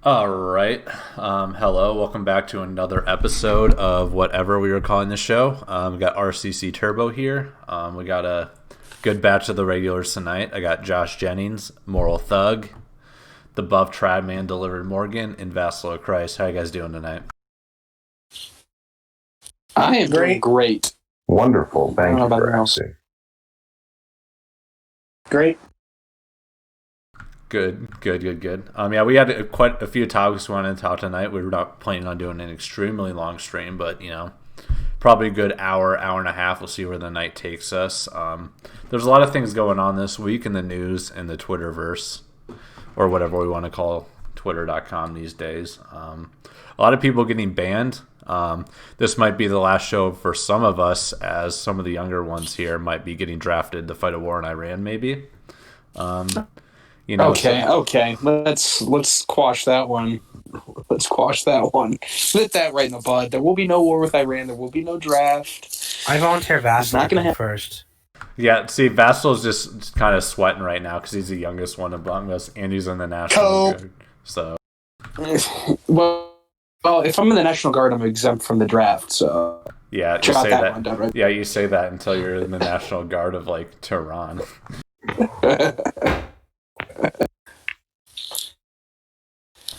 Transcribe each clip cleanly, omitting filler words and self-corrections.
All right. Hello. Welcome back to another episode of whatever we were calling the show. We got RCC Turbo here. We got a good batch of the regulars tonight. I got Josh Jennings, Moral Thug, the Buff Trad Man Delivered Morgan, and Vassal of Christ. How you guys doing tonight? I am doing great. Wonderful. Thank you for asking. Great. Good. Yeah, we had quite a few topics we wanted to talk tonight. We were not planning on doing an extremely long stream, but probably a good hour and a half. We'll see where the night takes us. There's a lot of things going on this week in the news and the Twitterverse, or whatever we want to call Twitter.com these days. A lot of people getting banned. This might be the last show for some of us, as some of the younger ones here might be getting drafted to fight a war in Iran, maybe. Okay. Let's quash that one. Let's quash that one. Nip that right in the bud. There will be no war with Iran. There will be no draft. I volunteer Vassal not gonna first. Yeah, see, Vassal's just kind of sweating right now because he's the youngest one among us, and he's in the National Guard. So, well, if I'm in the National Guard, I'm exempt from the draft. So, yeah, you say that. One down, right? Yeah, you say that until you're in the National Guard of like Tehran.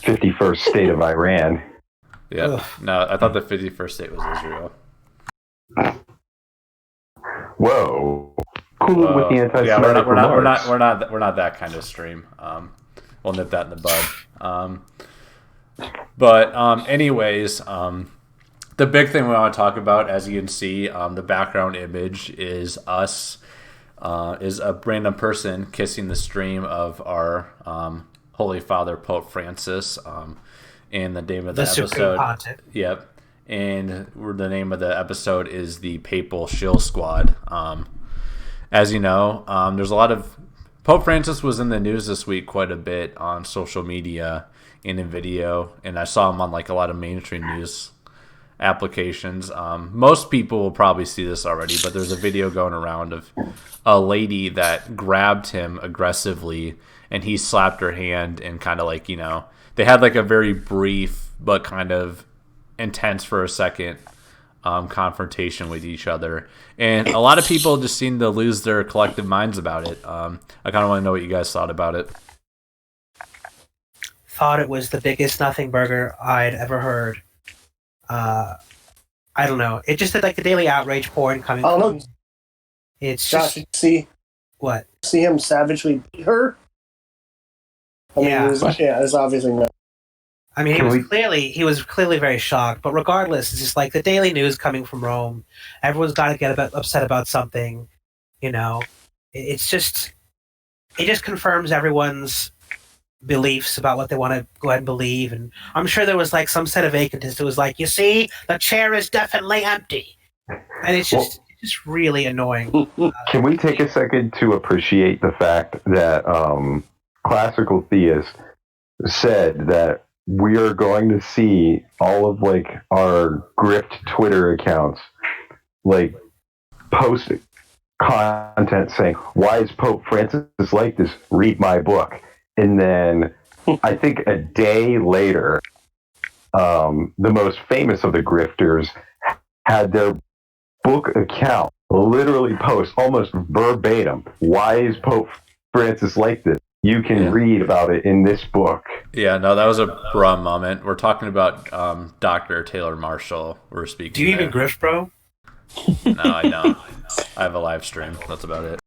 51st state of Iran. Yeah. Ugh. No, I thought the 51st state was Israel. Whoa. Cool with the anti-Semitic yeah, remarks. we're not that kind of stream. We'll nip that in the bud. Anyways, the big thing we want to talk about, as you can see, the background image is us, is a random person kissing the stream of our Holy Father Pope Francis, and the name of the episode. Yep, and the name of the episode is the Papal Shill Squad. As you know, there's a lot of Pope Francis was in the news this week quite a bit on social media and in video, and I saw him on like a lot of mainstream news applications. Most people will probably see this already, but there's a video going around of a lady that grabbed him aggressively, and he slapped her hand, and kind of like, they had like a very brief but kind of intense for a second confrontation with each other, and a lot of people just seem to lose their collective minds about it. I kind of want to know what you guys thought about it. Thought it was the biggest nothing burger I'd ever heard. I don't know. It just had like the daily outrage porn coming. I don't know. It's Josh, just see what? See him savagely beat her. Yeah. It's obviously not. I mean, he was clearly very shocked. But regardless, it's just like the daily news coming from Rome. Everyone's got to get upset about something. It just confirms everyone's beliefs about what they want to go ahead and believe. And I'm sure there was like some set of vacantist who was like, you see, the chair is definitely empty. And it's just really annoying. Can we take a second to appreciate the fact that classical theists said that we are going to see all of like our grift Twitter accounts like post content saying, why is Pope Francis like this? Read my book. And then I think a day later, the most famous of the grifters had their book account literally post almost verbatim, why is Pope Francis like this? You can read about it in this book. Yeah, no, that was a bra moment. We're talking about Dr. Taylor Marshall. We're speaking. Do you even grift, bro? No, I don't. I have a live stream. That's about it.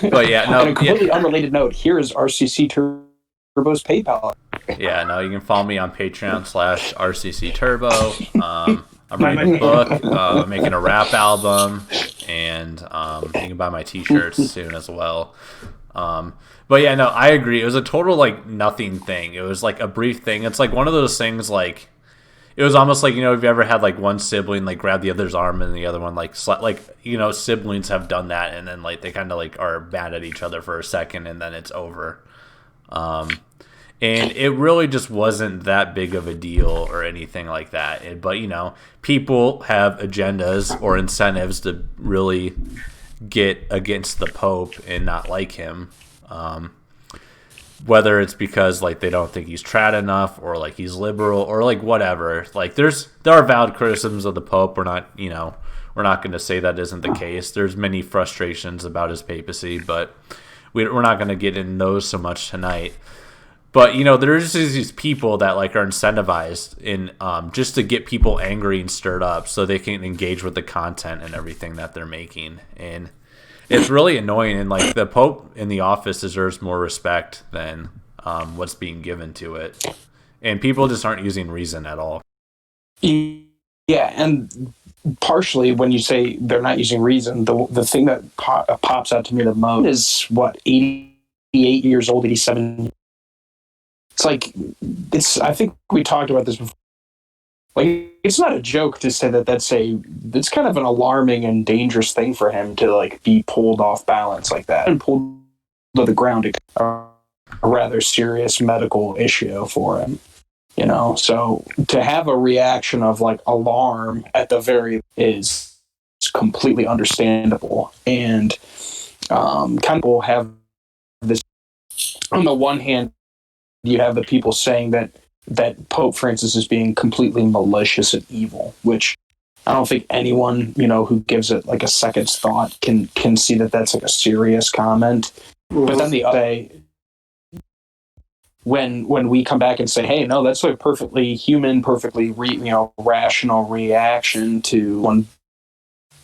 But yeah, no. On a completely unrelated note, here is RCC Turbo's PayPal. Yeah, no, you can follow me on Patreon/RCC Turbo. I'm writing a book. I'm making a rap album, and you can buy my T-shirts soon as well. But yeah, no, I agree. It was a total like nothing thing. It was like a brief thing. It's like one of those things like. It was almost like, if you ever had like one sibling like grab the other's arm and the other one like siblings have done that, and then like they kind of like are mad at each other for a second and then it's over. And it really just wasn't that big of a deal or anything like that. But people have agendas or incentives to really get against the Pope and not like him. whether it's because like they don't think he's trad enough or like he's liberal or like whatever. Like there are valid criticisms of the Pope. We're not going to say that isn't the case. There's many frustrations about his papacy, but we're not going to get into those so much tonight. But there's these people that like are incentivized in just to get people angry and stirred up so they can engage with the content and everything that they're making, and it's really annoying. And like the Pope in the office deserves more respect than what's being given to it, and people just aren't using reason at all. Yeah, and partially when you say they're not using reason, the thing that pops out to me the most is 88 years old, 87. It's like I think we talked about this before. Like, it's not a joke to say it's kind of an alarming and dangerous thing for him to like be pulled off balance like that and pulled to the ground. A rather serious medical issue for him, So to have a reaction of like alarm at the very is completely understandable, and kind of have this. On the one hand, you have the people saying that Pope Francis is being completely malicious and evil, which I don't think anyone, who gives it like a second's thought can see that that's like a serious comment. But then the other day, when we come back and say, hey, no, that's a perfectly human, perfectly rational reaction to one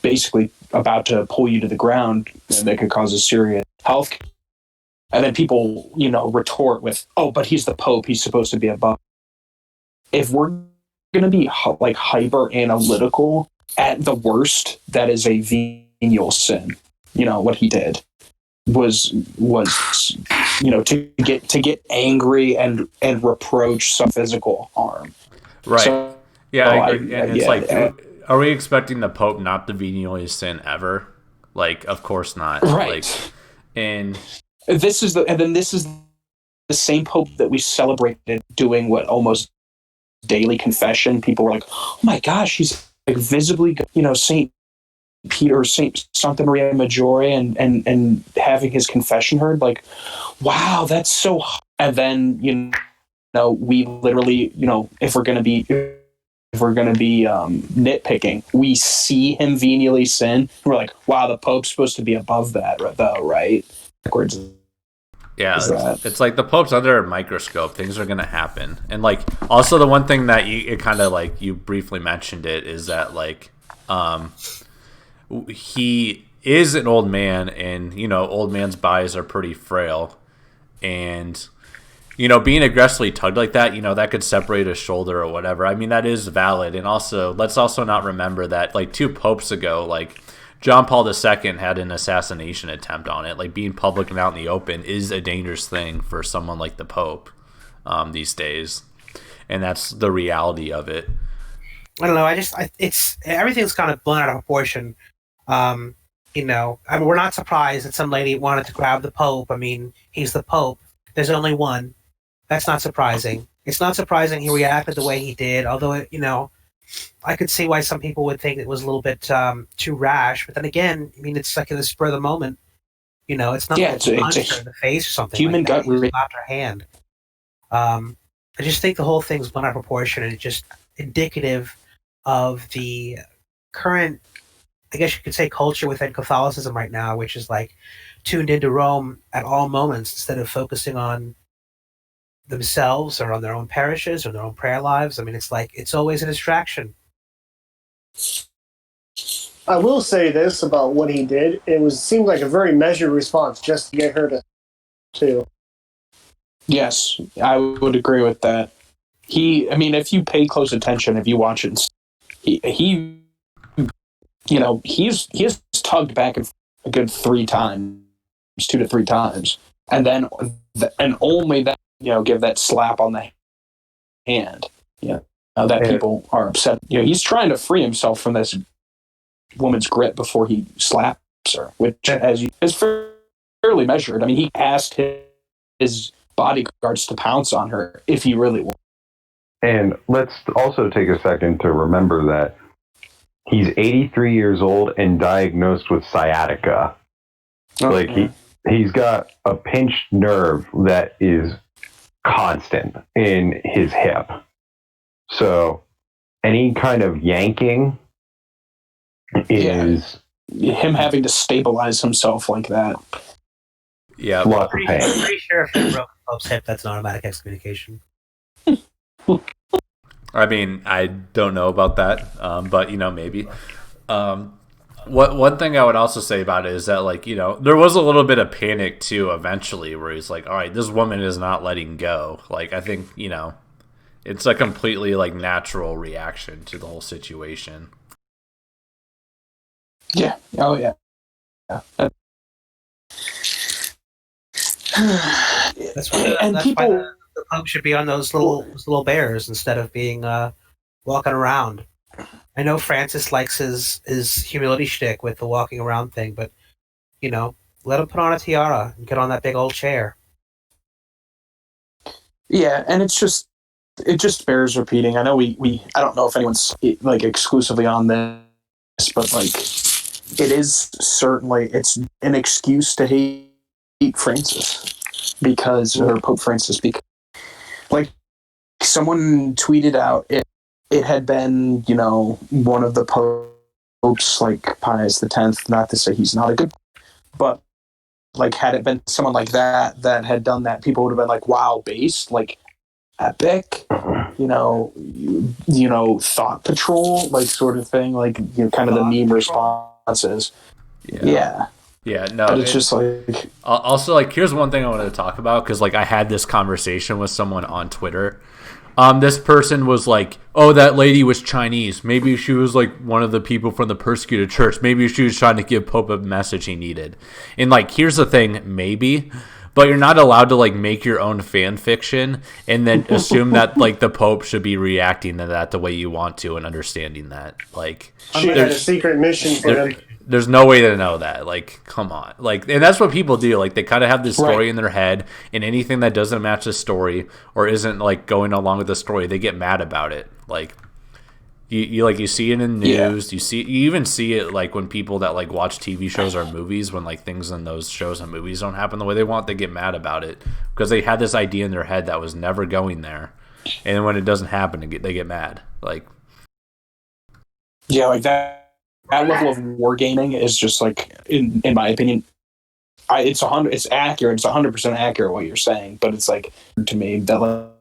basically about to pull you to the ground and that could cause a serious health. And then people, retort with, oh, but he's the Pope. He's supposed to be above. If we're going to be like hyper analytical, at the worst, that is a venial sin. What he did was to get angry and reproach some physical harm. Right. So, yeah, I agree. And it's are we expecting the Pope not to venial sin ever? Like, of course not. Right. Like, and this is the same Pope that we celebrated doing what almost daily confession. People were like, "Oh my gosh, he's like visibly, Saint Peter, Saint Santa Maria Maggiore, and having his confession heard. Like, wow, that's so." And then we literally, if we're gonna be nitpicking, we see him venially sin. We're like, wow, the Pope's supposed to be above that, though, right? Backwards. Yeah, it's like the Pope's under a microscope. Things are going to happen. And like also the one thing that you briefly mentioned it is that like he is an old man, and old man's bodies are pretty frail, and being aggressively tugged like that, that could separate a shoulder or whatever. I mean, that is valid. And also let's also not remember that like 2 popes ago, like John Paul II had an assassination attempt on it. Like being public and out in the open is a dangerous thing for someone like the Pope these days, and that's the reality of it. I don't know. It's everything's kind of blown out of proportion. I mean, we're not surprised that some lady wanted to grab the Pope. I mean, he's the Pope. There's only one. That's not surprising. It's not surprising he reacted the way he did. Although I could see why some people would think it was a little bit too rash, but then again, I mean, it's like in the spur of the moment. It's not it's a in the face or something. Human like gut slapped her hand. I just think the whole thing's blown out of proportion, and it's just indicative of the current, I guess you could say, culture within Catholicism right now, which is like tuned into Rome at all moments instead of focusing on themselves or on their own parishes or their own prayer lives. I mean, it's like it's always a distraction. I will say this about what he did. It seemed like a very measured response just to get her to. Yes, I would agree with that. If you pay close attention, if you watch it, he has tugged back a good 3 times, 2 to 3 times, and then only that, give that slap on the hand. That people are upset. He's trying to free himself from this woman's grip before he slaps her, which is fairly measured. I mean, he asked his bodyguards to pounce on her if he really wanted. And let's also take a second to remember that he's 83 years old and diagnosed with sciatica. Oh, like yeah. he's got a pinched nerve that is constant in his hip. So any kind of yanking is him having to stabilize himself like that. Yeah, lots of pain. I'm pretty sure if it broke Pope's hip, that's an automatic excommunication. I mean, I don't know about that, but maybe. One thing I would also say about it is that, like, there was a little bit of panic too eventually, where he's like, all right, this woman is not letting go. Like, I think it's a completely like natural reaction to the whole situation. Yeah. Oh yeah. That's why, the Pope should be on those little bears instead of being walking around. I know Francis likes his humility shtick with the walking around thing, but let him put on a tiara and get on that big old chair. Yeah, and it just bears repeating. I know we I don't know if anyone's like exclusively on this, but like it is certainly it's an excuse to hate Francis or Pope Francis, because like someone tweeted out it had been one of the popes like Pius X, not to say he's not a good, but like had it been someone like that had done that, people would have been like, wow, based, like epic, thought patrol, like sort of thing, like kind of the meme responses. Yeah, no, but it's just like also, like, here's one thing I wanted to talk about, because like I had this conversation with someone on Twitter. This person was like, oh, that lady was Chinese. Maybe she was like one of the people from the persecuted church. Maybe she was trying to give Pope a message he needed. And like, here's the thing, maybe, but you're not allowed to like make your own fan fiction and then assume that like the Pope should be reacting to that the way you want to and understanding that. Like, she had a secret mission for him. There's no way to know that. Like, come on. Like, and that's what people do. Like, they kind of have this story in their head, and anything that doesn't match the story or isn't like going along with the story, they get mad about it. Like, you see it in news. You even see it like when people that like watch TV shows or movies, when like things in those shows and movies don't happen the way they want, they get mad about it because they had this idea in their head that was never going there, and when it doesn't happen, they get mad. Like, yeah, like that. That level of wargaming is just like, in my opinion, it's accurate. It's 100% accurate what you're saying, but it's like, to me, that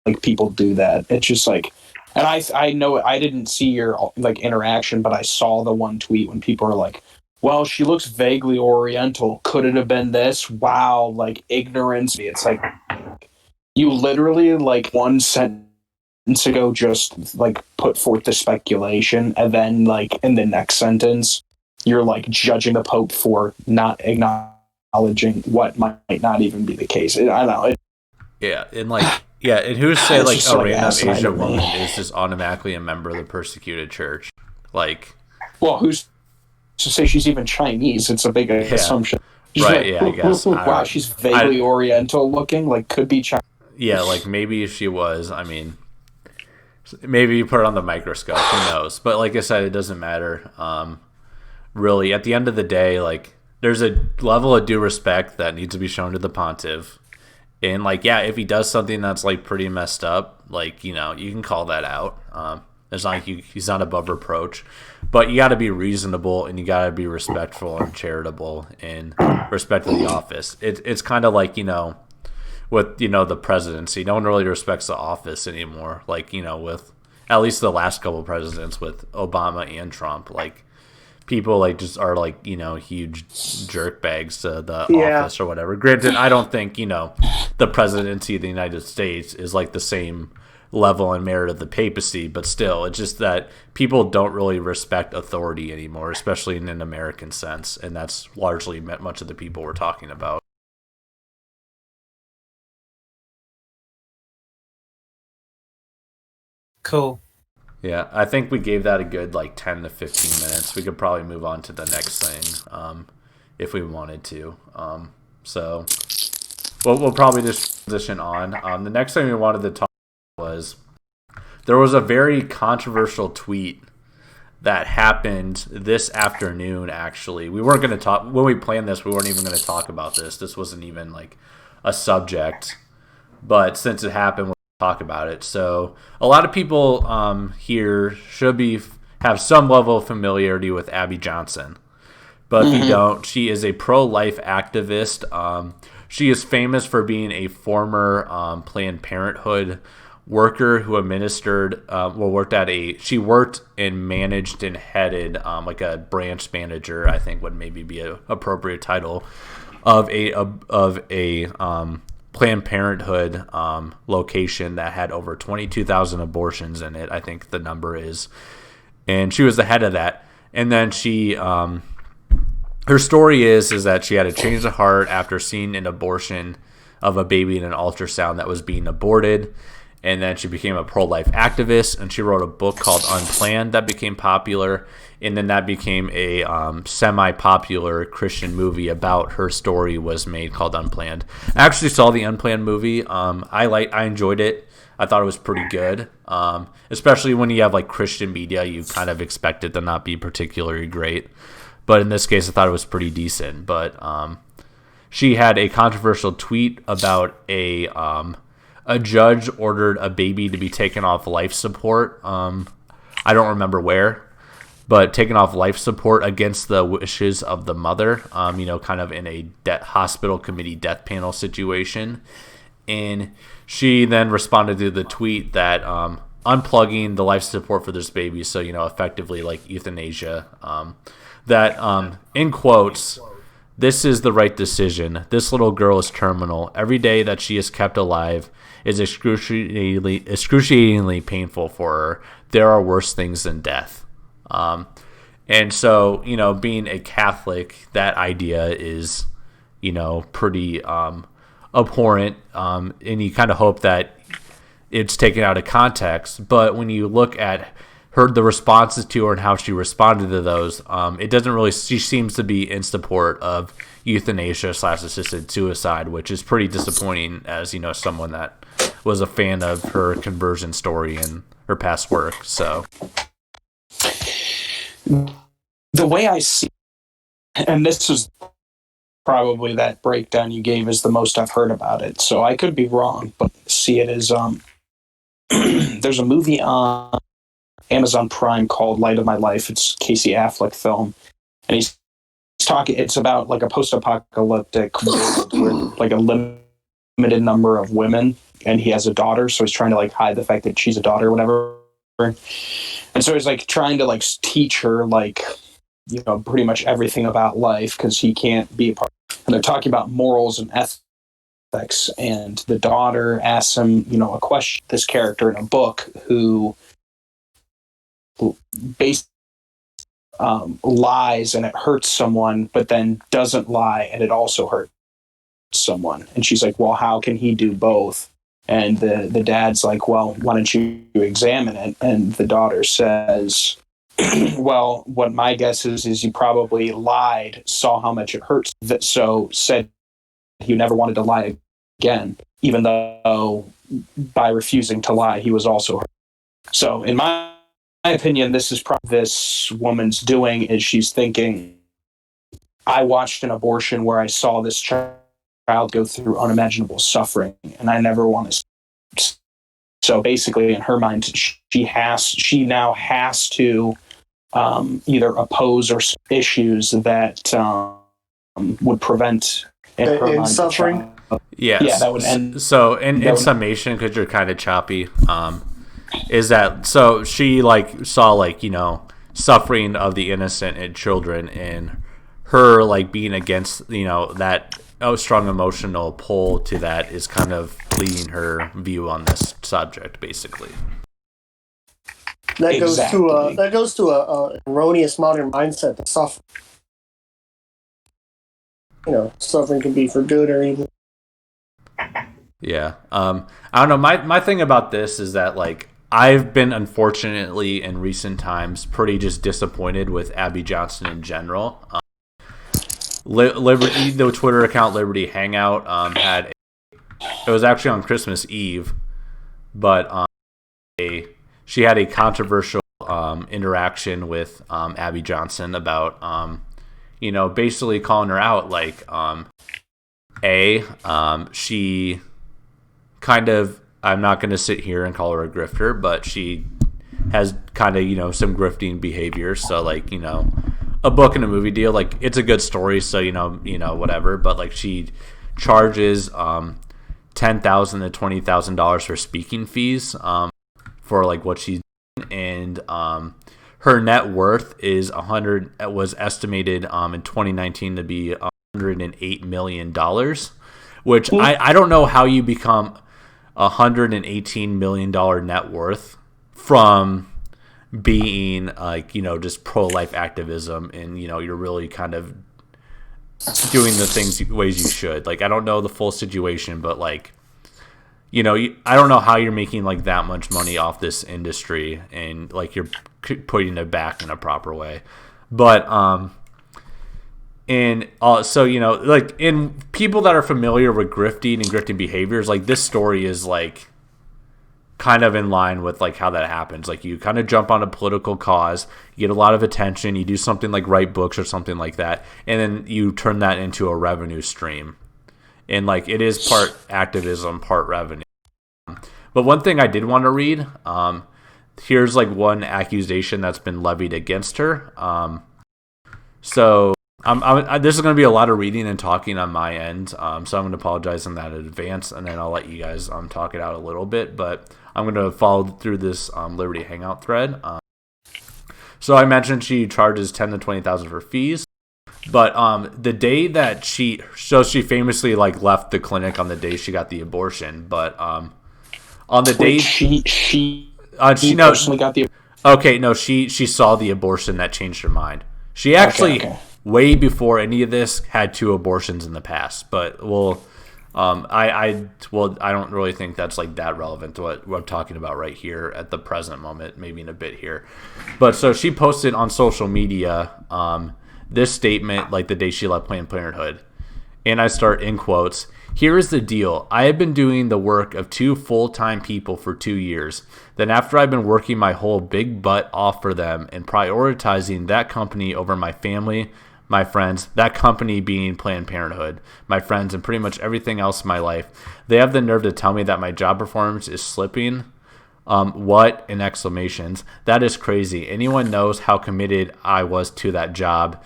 like people do that. It's just like, and I know I didn't see your like interaction, but I saw the one tweet when people are like, well, she looks vaguely Oriental. Could it have been this? Wow, like ignorance. It's like you literally like one sentence ago just like put forth the speculation, and then like in the next sentence you're like judging the Pope for not acknowledging what might not even be the case. I don't know. And who's say like a random Asian woman is just automatically a member of the persecuted church? Like, well, who's to say she's even Chinese? It's a big assumption. She's right? Like, yeah, I guess. Wow, she's vaguely Oriental looking. Like, could be Chinese. Yeah, like maybe if she was. I mean, maybe you put her on the microscope. Who knows? But like I said, it doesn't matter. Really, at the end of the day, like there's a level of due respect that needs to be shown to the pontiff. And like, yeah, if he does something that's like pretty messed up, like you can call that out. It's not like he's not above reproach, but you got to be reasonable and you got to be respectful and charitable in respect to the office. It's kind of like with the presidency, no one really respects the office anymore. Like with at least the last couple presidents, with Obama and Trump, like people like just are like huge jerk bags to the office or whatever. Granted, I don't think the presidency of the United States is like the same level and merit of the papacy, but still, it's just that people don't really respect authority anymore, especially in an American sense, and that's largely much of the people we're talking about. Cool. Yeah, I think we gave that a good like 10 to 15 minutes. We could probably move on to the next thing if we wanted to. So we'll probably just transition on. The next thing we wanted to talk about was there was a very controversial tweet that happened this afternoon. Actually, we weren't going to talk when we planned this. We weren't even going to talk about this. This wasn't even like a subject, but since it happened, we'll talk about it. So a lot of people here should have some level of familiarity with Abby Johnson, but if you don't, she is a pro-life activist. She is famous for being a former Planned Parenthood worker who administered, she worked and managed and headed like a branch manager, I think would maybe be an appropriate title, of a Planned Parenthood location that had over 22,000 abortions in it, I think the number is. And she was the head of that. And then she, her story is that she had a change of heart after seeing an abortion of a baby in an ultrasound that was being aborted. And then she became a pro-life activist, and she wrote a book called Unplanned that became popular. And then that became a semi-popular Christian movie about her story was made called Unplanned. I actually saw the Unplanned movie. I enjoyed it. I thought it was pretty good. Especially when you have like Christian media, you kind of expect it to not be particularly great. But in this case, I thought it was pretty decent. But she had a controversial tweet about a judge ordered a baby to be taken off life support. I don't remember where, but taken off life support against the wishes of the mother, kind of in a hospital committee death panel situation. And she then responded to the tweet that unplugging the life support for this baby, so, effectively like euthanasia, that, in quotes, "This is the right decision. This little girl is terminal. Every day that she is kept alive is excruciatingly painful for her. There are worse things than death." And so, being a Catholic, that idea is, pretty abhorrent. And you kind of hope that it's taken out of context. But when you look at the responses to her and how she responded to those, it doesn't really, she seems to be in support of euthanasia/assisted suicide, which is pretty disappointing as, someone that was a fan of her conversion story and her past work. So the way I see, and this is probably that breakdown you gave is the most I've heard about it, so I could be wrong, but see it as there's a movie on Amazon Prime called Light of My Life. It's Casey Affleck film, and he's talking. It's about like a post-apocalyptic world where like a limited number of women, and he has a daughter, so he's trying to like hide the fact that she's a daughter or whatever. And so he's like trying to like teach her like pretty much everything about life because he can't be a part. And they're talking about morals and ethics, and the daughter asks him, a question. This character in a book who basically lies and it hurts someone, but then doesn't lie and it also hurts someone. And she's like, well, how can he do both? And the dad's like, well, why don't you examine it? And the daughter says, well, what my guess is you probably lied, saw how much it hurts, so said you never wanted to lie again, even though by refusing to lie, he was also hurt. So in my opinion, this is probably this woman's doing is she's thinking, I watched an abortion where I saw this child go through unimaginable suffering, and I never want to. So basically, in her mind, she now has to either oppose or issues that would prevent in suffering. Yes. Yeah, that would end. So in summation, because you're kind of choppy, is that so she like saw like suffering of the innocent and children, and her like being against that strong emotional pull to that is kind of leading her view on this subject, basically. That goes to a erroneous modern mindset that suffering. Suffering can be for good or evil. Yeah. I don't know. My thing about this is that like I've been unfortunately in recent times pretty just disappointed with Abby Johnson in general. Liberty, the Twitter account Liberty Hangout it was actually on Christmas Eve, but she had a controversial interaction with Abby Johnson about basically calling her out, like she kind of, I'm not going to sit here and call her a grifter, but she has kind of some grifting behavior. So like a book and a movie deal, like it's a good story, so whatever, but like she charges $10,000 to $20,000 for speaking fees for like what she's doing. And her net worth was estimated in 2019 to be $108 million, which I don't know how you become $118 million net worth from being like just pro-life activism, and you're really kind of doing the ways you should. Like I don't know the full situation, but like I don't know how you're making like that much money off this industry and like you're putting it back in a proper way. But and also like in people that are familiar with grifting and grifting behaviors, like this story is like kind of in line with like how that happens. Like you kind of jump on a political cause, you get a lot of attention, you do something like write books or something like that, and then you turn that into a revenue stream. And like it is part activism, part revenue. But one thing I did want to read, here's like one accusation that's been levied against her. So this is going to be a lot of reading and talking on my end. So I'm going to apologize on that in advance, and then I'll let you guys talk it out a little bit. But I'm going to follow through this Liberty Hangout thread. So I mentioned she charges $10,000 to $20,000 for fees. But the day that she famously like left the clinic on the day she got the abortion. But on the day she personally got the she saw the abortion that changed her mind. She actually way before any of this had 2 abortions in the past. But I don't really think that's like that relevant to what I'm talking about right here at the present moment. Maybe in a bit here. But so she posted on social media this statement like the day she left Planned Parenthood. And I start in quotes. "Here is the deal. I have been doing the work of 2 full-time people for 2 years. Then after I've been working my whole big butt off for them and prioritizing that company over my family, my friends, that company being Planned Parenthood, my friends, and pretty much everything else in my life, they have the nerve to tell me that my job performance is slipping. What? In exclamations. That is crazy. Anyone knows how committed I was to that job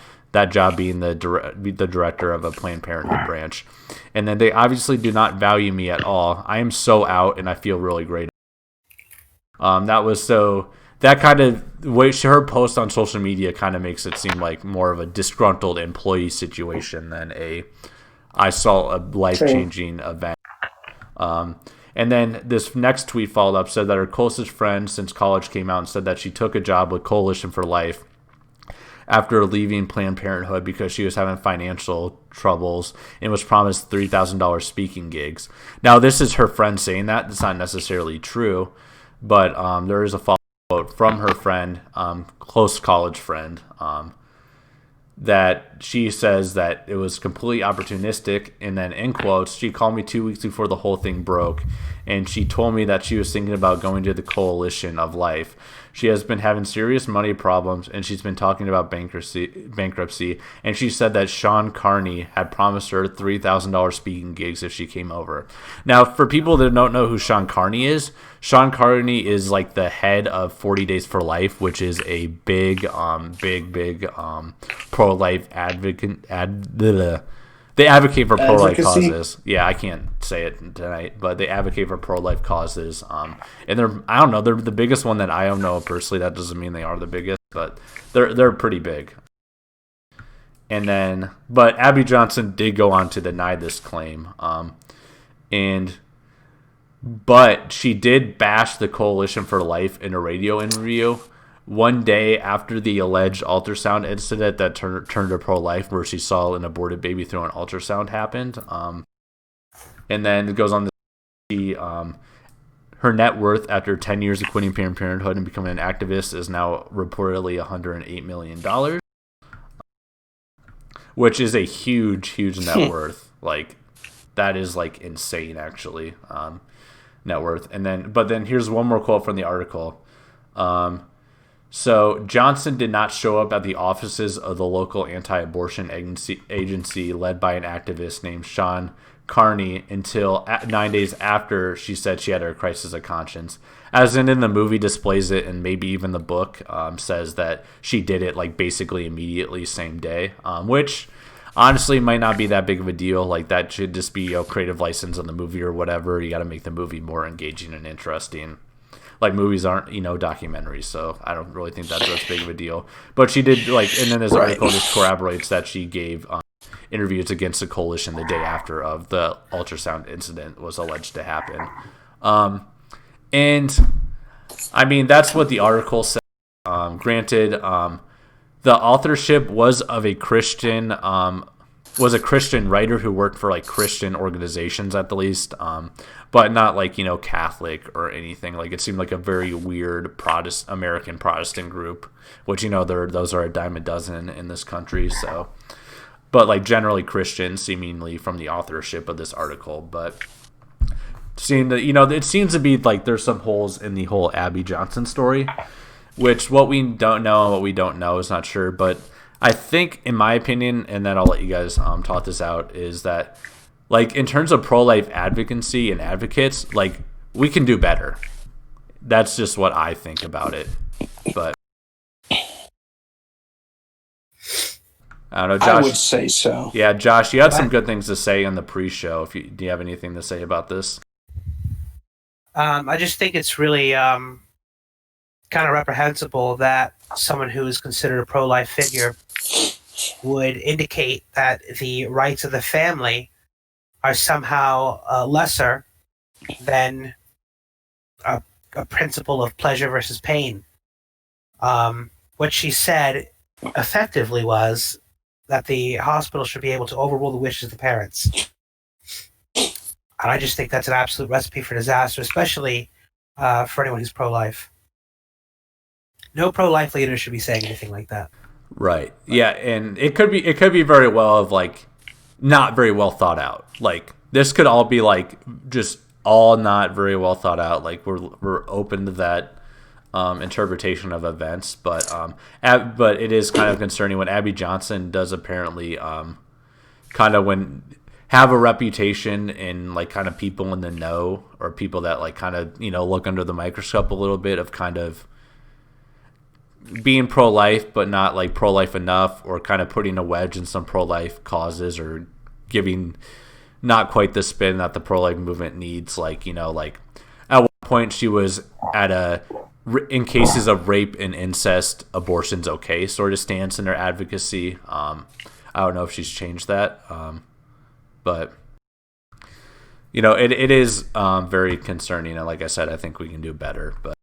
being the director of a Planned Parenthood branch. And then they obviously do not value me at all. I am so out, and I feel really great." That kind of way her post on social media kind of makes it seem like more of a disgruntled employee situation than I saw a life-changing event. And then this next tweet followed up, said that her closest friend since college came out and said that she took a job with Coalition for Life after leaving Planned Parenthood because she was having financial troubles and was promised $3,000 speaking gigs. Now, this is her friend saying that. It's not necessarily true, but there is a follow-up quote from her friend, close college friend, that she says that it was completely opportunistic. And then in quotes, "She called me 2 weeks before the whole thing broke, and she told me that she was thinking about going to the Coalition of Life. She has been having serious money problems, and she's been talking about bankruptcy, and she said that Sean Carney had promised her $3,000 speaking gigs if she came over." Now, for people that don't know who Sean Carney is like the head of 40 Days for Life, which is a big pro-life advocate. They advocate for pro-life causes. Yeah, I can't say it tonight, but they advocate for pro-life causes. And they're the biggest one that I don't know personally. That doesn't mean they are the biggest, but they're pretty big. And then, but Abby Johnson did go on to deny this claim. But she did bash the Coalition for Life in a radio interview one day after the alleged ultrasound incident that turned her pro-life, where she saw an aborted baby through an ultrasound happened. And then it goes on to her net worth after 10 years of quitting Planned Parenthood and becoming an activist is now reportedly $108 million, which is a huge net worth. Like, that is like insane, actually, net worth. But then here's one more quote from the article. So Johnson did not show up at the offices of the local anti-abortion agency led by an activist named Sean Carney until 9 days after she said she had her crisis of conscience. As in the movie displays it, and maybe even the book says that she did it like basically immediately, same day, which honestly might not be that big of a deal. Like that should just be a creative license on the movie or whatever. You got to make the movie more engaging and interesting. Like movies aren't, documentaries, so I don't really think that's big of a deal. But she did and then this article just corroborates that she gave interviews against the coalition the day after of the ultrasound incident was alleged to happen. And I mean that's what the article said. Granted, the authorship was of a Christian writer who worked for like Christian organizations at the least, but not like Catholic or anything. Like it seemed like a very weird American Protestant group, which those are a dime a dozen in this country. So, but like generally Christian, seemingly from the authorship of this article. But it seems to be like there's some holes in the whole Abby Johnson story, which what we don't know and what we don't know is not sure, but I think, in my opinion, and then I'll let you guys talk this out, is that, like, in terms of pro-life advocacy and advocates, like, we can do better. That's just what I think about it. But I don't know, Josh. I would say so. Yeah, Josh, you had some good things to say in the pre-show. Do you have anything to say about this? I just think it's really kind of reprehensible that someone who is considered a pro-life figure would indicate that the rights of the family are somehow lesser than a principle of pleasure versus pain. What she said effectively was that the hospital should be able to overrule the wishes of the parents. And I just think that's an absolute recipe for disaster, especially for anyone who's pro-life. No pro-life leader should be saying anything like that. Right. Yeah, and it could be very well of like not very well thought out. Like this could all be like just all not very well thought out. Like we're open to that interpretation of events, but it is kind of concerning when Abby Johnson does apparently kind of have a reputation in like kind of people in the know or people that like kind of look under the microscope a little bit of kind of being pro-life but not like pro-life enough, or kind of putting a wedge in some pro-life causes, or giving not quite the spin that the pro-life movement needs. Like like at one point she was at in cases of rape and incest, abortion's okay sort of stance in her advocacy. I don't know if she's changed that, but it is very concerning, and like I said, I think we can do better. But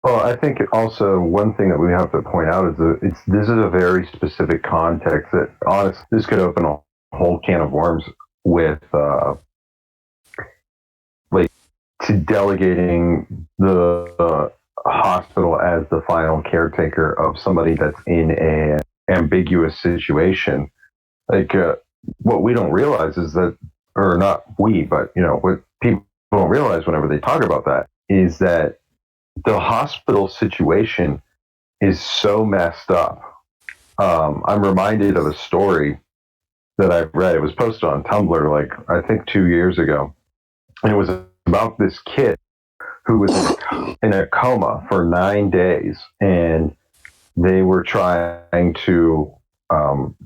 well, I think also one thing that we have to point out is that this is a very specific context that, honestly, this could open a whole can of worms with to delegating the hospital as the final caretaker of somebody that's in an ambiguous situation. Like what we don't realize is that, or not we, but what people don't realize whenever they talk about that is that the hospital situation is so messed up. I'm reminded of a story that I've read. It was posted on Tumblr like I think 2 years ago, and it was about this kid who was in a coma for 9 days, and they were trying to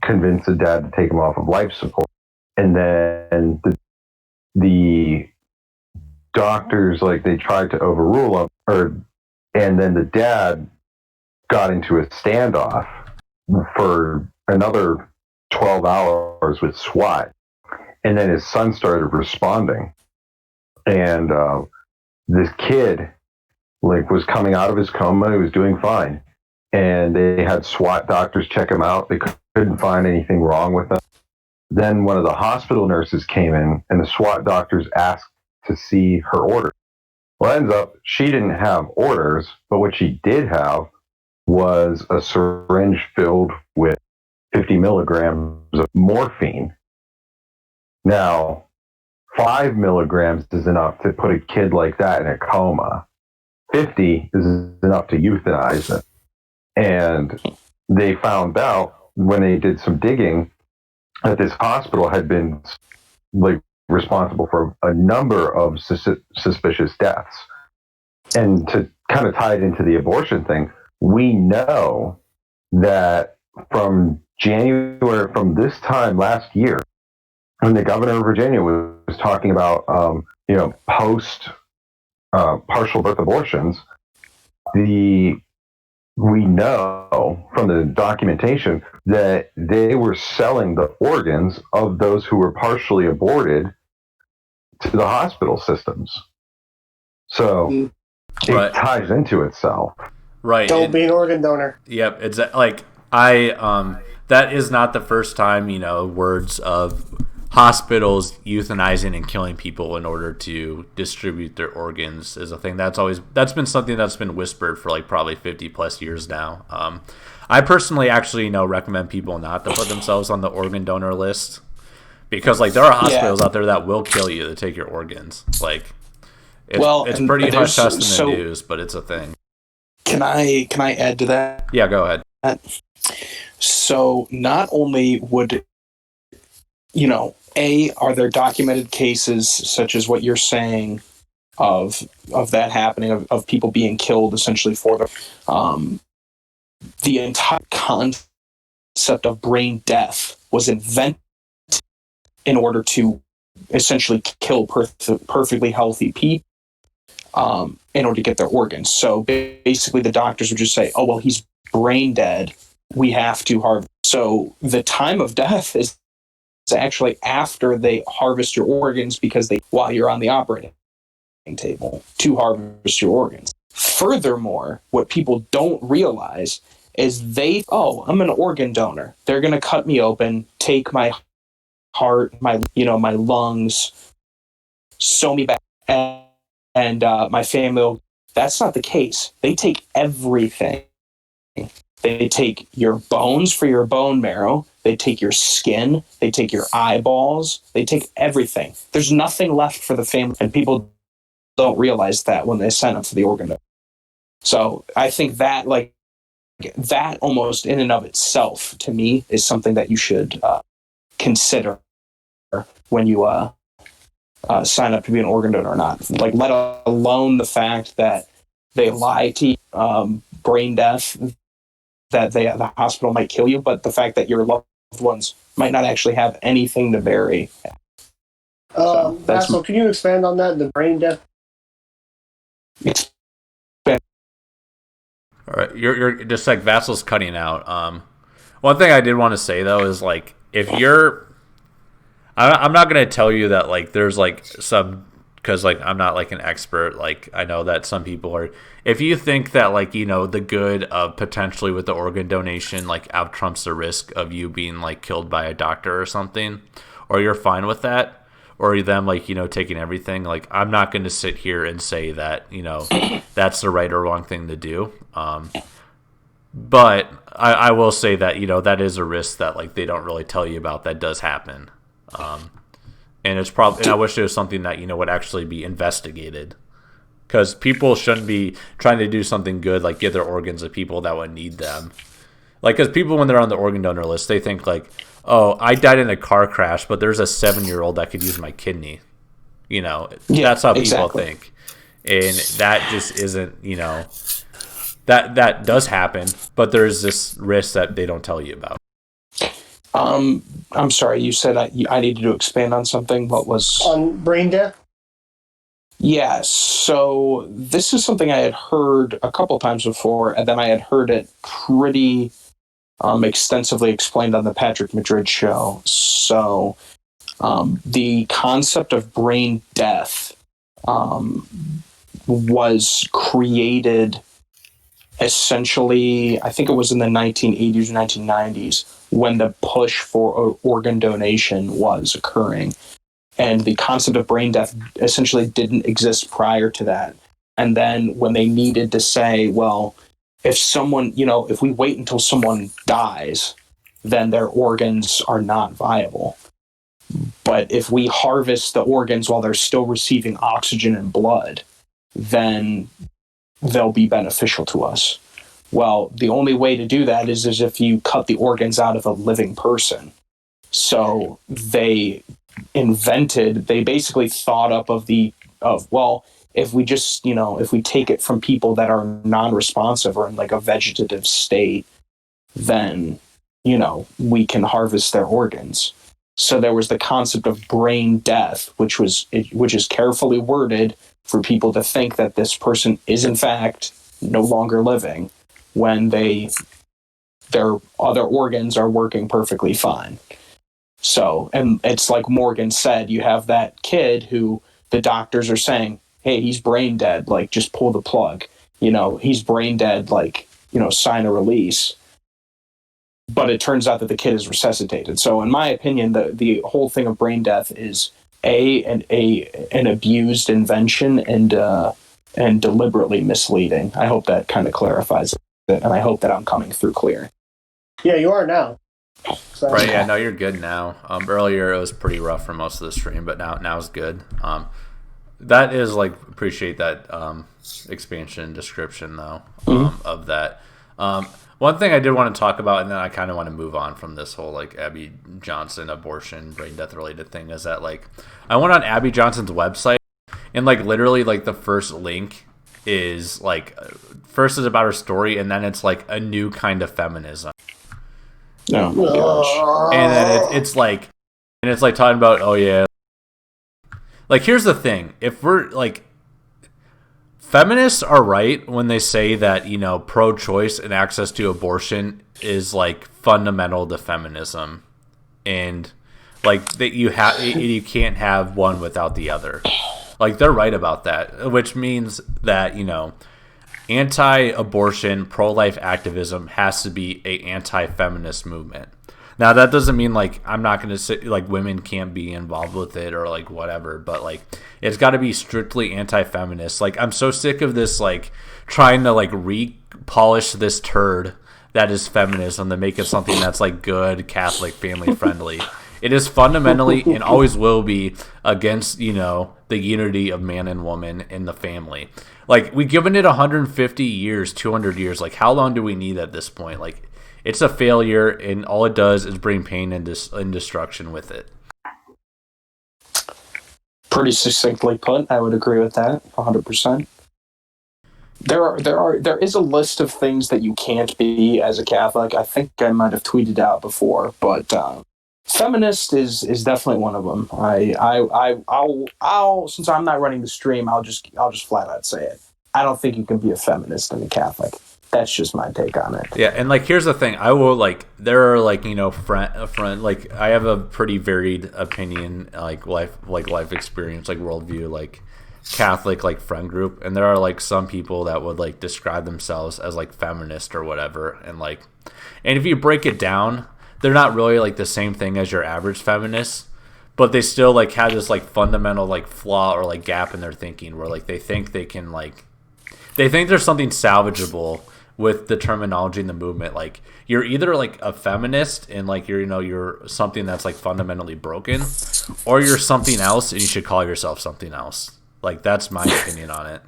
convince the dad to take him off of life support, and then the doctors, like, they tried to overrule him, and then the dad got into a standoff for another 12 hours with SWAT, and then his son started responding, and this kid was coming out of his coma. He was doing fine, and they had SWAT doctors check him out. They couldn't find anything wrong with him. Then one of the hospital nurses came in, and the SWAT doctors asked to see her orders. Well, it ends up she didn't have orders, but what she did have was a syringe filled with 50 milligrams of morphine. Now, 5 milligrams is enough to put a kid like that in a coma. 50 is enough to euthanize it. And they found out when they did some digging that this hospital had been like responsible for a number of suspicious deaths. And to kind of tie it into the abortion thing, we know that from this time last year, when the governor of Virginia was talking about, post partial birth abortions, we know from the documentation that they were selling the organs of those who were partially aborted to the hospital systems. So it ties into itself. Right. Don't be an organ donor. Yep. It's like that is not the first time, words of hospitals euthanizing and killing people in order to distribute their organs is a thing that's been something that's been whispered for like probably 50 plus years now. I personally actually recommend people not to put themselves on the organ donor list, because like there are hospitals out there that will kill you to take your organs. Like it's pretty hush hush in the news, but it's a thing. Can I add to that? Yeah, go ahead. So not only would are there documented cases such as what you're saying of that happening, of people being killed essentially for the entire concept of brain death was invented in order to essentially kill perfectly healthy people in order to get their organs. So basically the doctors would just say, oh, well, he's brain dead, we have to harvest. So the time of death is actually after they harvest your organs, because while you're on the operating table to harvest your organs. Furthermore, what people don't realize is I'm an organ donor. They're going to cut me open, take my heart, my lungs, sew me back, and my family. That's not the case. They take everything. They take your bones for your bone marrow. They take your skin. They take your eyeballs. They take everything. There's nothing left for the family. And people don't realize that when they sign up for the organ donor. So I think that that almost in and of itself, to me, is something that you should consider when you sign up to be an organ donor or not. Like, let alone the fact that they lie to you, brain death, that the hospital might kill you, but the fact that your loved ones might not actually have anything to bury. So can you expand on that, the brain death? All right, you're just like Vassal's cutting out. One thing I did want to say though is like, if you're, I'm not gonna tell you that like there's like some, because like I'm not like an expert. Like I know that some people are. If you think that like the good of potentially with the organ donation like out trumps the risk of you being like killed by a doctor or something, or you're fine with that, or them like taking everything, like I'm not going to sit here and say that that's the right or wrong thing to do. But I will say that that is a risk that like they don't really tell you about that does happen. And it's probably, and I wish there was something that would actually be investigated, because people shouldn't be trying to do something good like give their organs to people that would need them. Like, because people when they're on the organ donor list, they think like, oh, I died in a car crash, but there's a 7-year-old that could use my kidney. That's how people think, and that just isn't. That does happen, but there's this risk that they don't tell you about. I'm sorry, you said I needed to expand on something. What was on brain death? Yeah, so this is something I had heard a couple times before, and then I had heard it pretty extensively explained on the Patrick Madrid show. So the concept of brain death was created essentially, I think it was in the 1980s or 1990s, when the push for organ donation was occurring. And the concept of brain death essentially didn't exist prior to that. And then when they needed to say, well, if someone, if we wait until someone dies, then their organs are not viable. But if we harvest the organs while they're still receiving oxygen and blood, then they'll be beneficial to us. Well, the only way to do that is if you cut the organs out of a living person. So they basically thought up if we just, if we take it from people that are non-responsive or in like a vegetative state, then, we can harvest their organs. So there was the concept of brain death, which is carefully worded for people to think that this person is in fact no longer living when their other organs are working perfectly fine. So, and it's like Morgan said, you have that kid who the doctors are saying, hey, he's brain dead, like just pull the plug. He's brain dead, like, sign a release. But it turns out that the kid is resuscitated. So in my opinion, the whole thing of brain death is an abused invention and deliberately misleading. I hope that kind of clarifies it, and I hope that I'm coming through clear. Yeah, you are now. So. Right, yeah, no, you're good now. Earlier it was pretty rough for most of the stream, but now it's good. That is appreciate that expansion description though, of that. One thing I did want to talk about, and then I kind of want to move on from this whole Abby Johnson abortion, brain death related thing, is that I went on Abby Johnson's website, and literally the first link is first is about her story, and then it's a new kind of feminism. Oh my gosh! And then it's talking about, oh yeah, here's the thing: if we're feminists are right when they say that pro-choice and access to abortion is fundamental to feminism, and that you can't have one without the other. They're right about that, which means that anti-abortion, pro-life activism has to be a anti-feminist movement. Now that doesn't mean I'm not going to say women can't be involved with it or whatever, but it's got to be strictly anti-feminist. I'm so sick of this trying to re-polish this turd that is feminism to make it something that's good, Catholic, family friendly. It is fundamentally and always will be against the unity of man and woman in the family. We've given it 150 years, 200 years. How long do we need at this point? It's a failure, and all it does is bring pain and destruction with it. Pretty succinctly put. I would agree with that 100%. There is a list of things that you can't be as a Catholic. I think I might have tweeted out before, but feminist is definitely one of them. I'll since I'm not running the stream, I'll just flat out say it. I don't think you can be a feminist and a Catholic. That's just my take on it. Yeah, and here's the thing. I will there are friend I have a pretty varied opinion, life experience, worldview, Catholic friend group, and there are some people that would describe themselves as feminist or whatever, and if you break it down, they're not really the same thing as your average feminist, but they still have this fundamental flaw or gap in their thinking where they think they can they think there's something salvageable with the terminology in the movement. You're either a feminist and you're something that's fundamentally broken, or you're something else and you should call yourself something else. That's my opinion on it.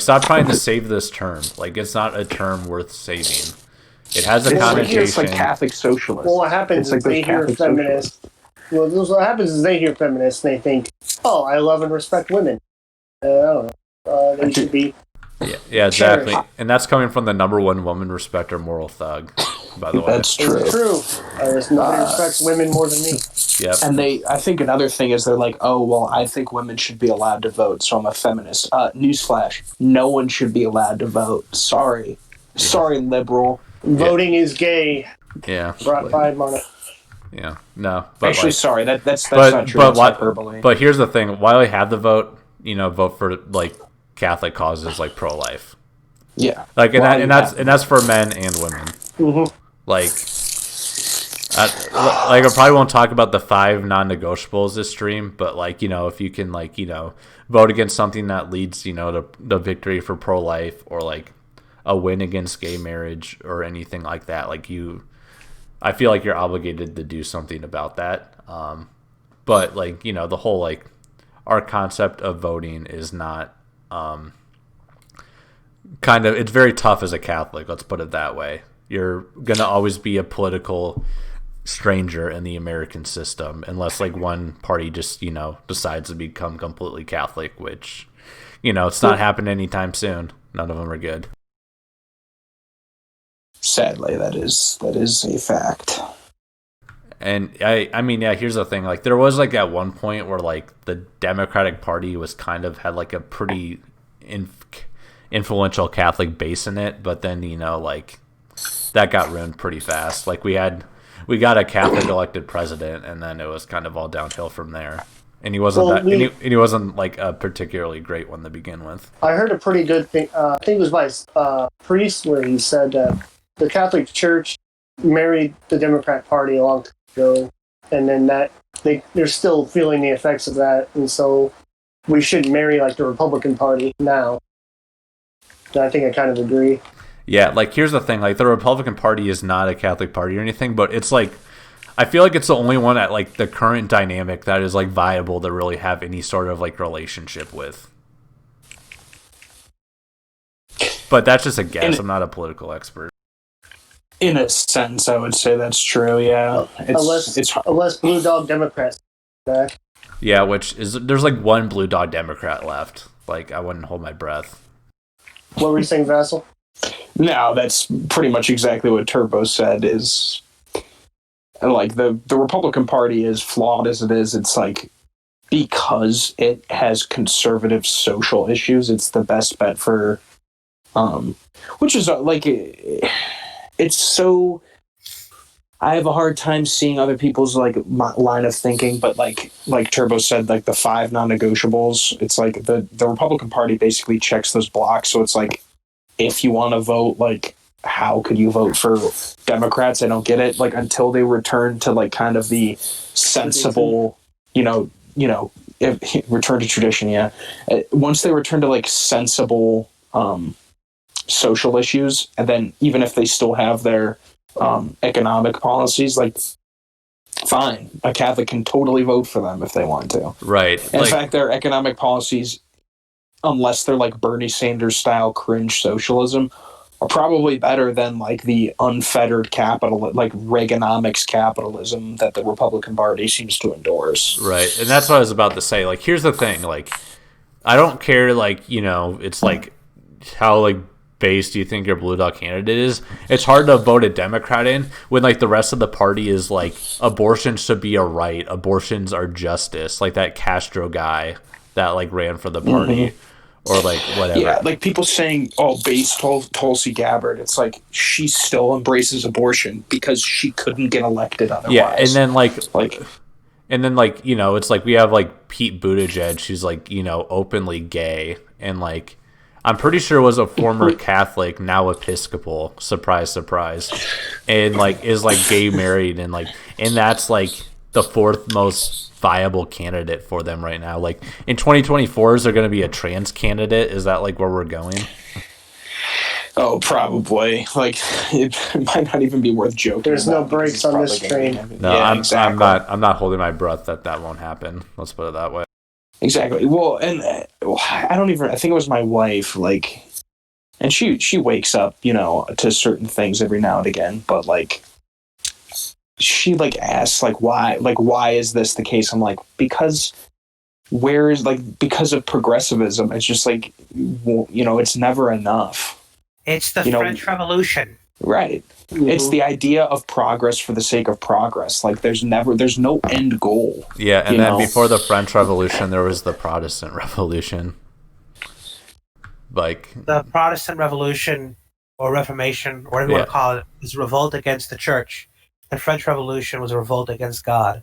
Stop trying to save this term. It's not a term worth saving. It has a connotation. It's Catholic socialist. Well, what happens is they hear feminist. Well, what happens is they hear feminists and they think, "Oh, I love and respect women." I don't know. They should be. Yeah, exactly. And that's coming from the number one woman respecter, moral thug, by the way. That's true. It's true. Nobody respects women more than me. Yep. And I think another thing is they're oh, well, I think women should be allowed to vote, so I'm a feminist. Newsflash, no one should be allowed to vote. Sorry, liberal. Voting is gay. Yeah. Brought by Mona. Yeah. No. But actually, sorry, that's not true. That's hyperbole. But here's the thing: while I have the vote, vote for Catholic causes pro-life. Yeah. And that's for men and women. Mm-hmm. I probably won't talk about the 5 non-negotiables this stream, but if you can vote against something that leads to the victory for pro-life, or a win against gay marriage or anything like that, I feel you're obligated to do something about that. But the whole our concept of voting is not kind of, it's very tough as a Catholic, let's put it that way. You're going to always be a political stranger in the American system unless like one party just, decides to become completely Catholic, which, it's not happening anytime soon. None of them are good. Sadly, that is a fact. And I mean, yeah, here's the thing. Like, there was like at one point where like the Democratic Party was kind of had like a pretty influential Catholic base in it, but then like that got ruined pretty fast. Like we got a Catholic elected president, and then it was kind of all downhill from there. And he wasn't he wasn't like a particularly great one to begin with. I heard a pretty good thing. I think it was by a priest where he said that the Catholic Church married the Democrat Party a long time ago, and then that they're still feeling the effects of that, and so we should marry like the Republican Party now. And I think I kind of agree. Yeah, like here's the thing, like the Republican Party is not a Catholic party or anything, but it's like I feel like it's the only one at like the current dynamic that is like viable to really have any sort of like relationship with. But that's just a guess. I'm not a political expert. In a sense, I would say that's true. Yeah, unless Blue Dog Democrats back. Yeah, which is there's like one Blue Dog Democrat left. Like I wouldn't hold my breath. What were you saying, Vassal? No, that's pretty much exactly what Turbo said. Is like the Republican Party is flawed as it is. It's like because it has conservative social issues, it's the best bet for, which is like it's so. I have a hard time seeing other people's like line of thinking, but like Turbo said, like the 5 non-negotiables. It's like the Republican Party basically checks those blocks. So it's like if you want to vote, like how could you vote for Democrats? I don't get it. Like until they return to like kind of the sensible, return to tradition. Yeah, once they return to like sensible social issues, and then even if they still have their economic policies, like fine, a Catholic can totally vote for them if they want to. Right. In fact, their economic policies, unless they're like Bernie Sanders style cringe socialism, are probably better than like the unfettered like Reaganomics capitalism that the Republican Party seems to endorse. Right. And that's what I was about to say. Like, here's the thing. Like, I don't care, like, it's like how like base do you think your Blue Dog candidate is. It's hard to vote a Democrat in when like the rest of the party is like abortion should be a right, abortions are justice, like that Castro guy that like ran for the party, or like whatever. Yeah, like people saying, "Oh, base Tulsi Gabbard." It's like she still embraces abortion because she couldn't get elected otherwise. Yeah, and then it's like we have like Pete Buttigieg, who's like openly gay, and like I'm pretty sure was a former Catholic, now Episcopal. Surprise, surprise, and like is like gay married, and that's like the 4th most viable candidate for them right now. Like in 2024, is there going to be a trans candidate? Is that like where we're going? Oh, probably. Like it might not even be worth joking. There's no brakes on this train. No, yeah, exactly. I'm not holding my breath that won't happen. Let's put it that way. Exactly. Well, and I think it was my wife, like, and she wakes up, to certain things every now and again, but like, she like asks why is this the case? I'm like, because of progressivism. It's just like, it's never enough. It's the French Revolution. Right. Mm-hmm. It's the idea of progress for the sake of progress. Like there's no end goal. Yeah, and then before the French Revolution, there was the Protestant Revolution. Like the Protestant Revolution or Reformation, or whatever you want to call it, is revolt against the church. The French Revolution was a revolt against God.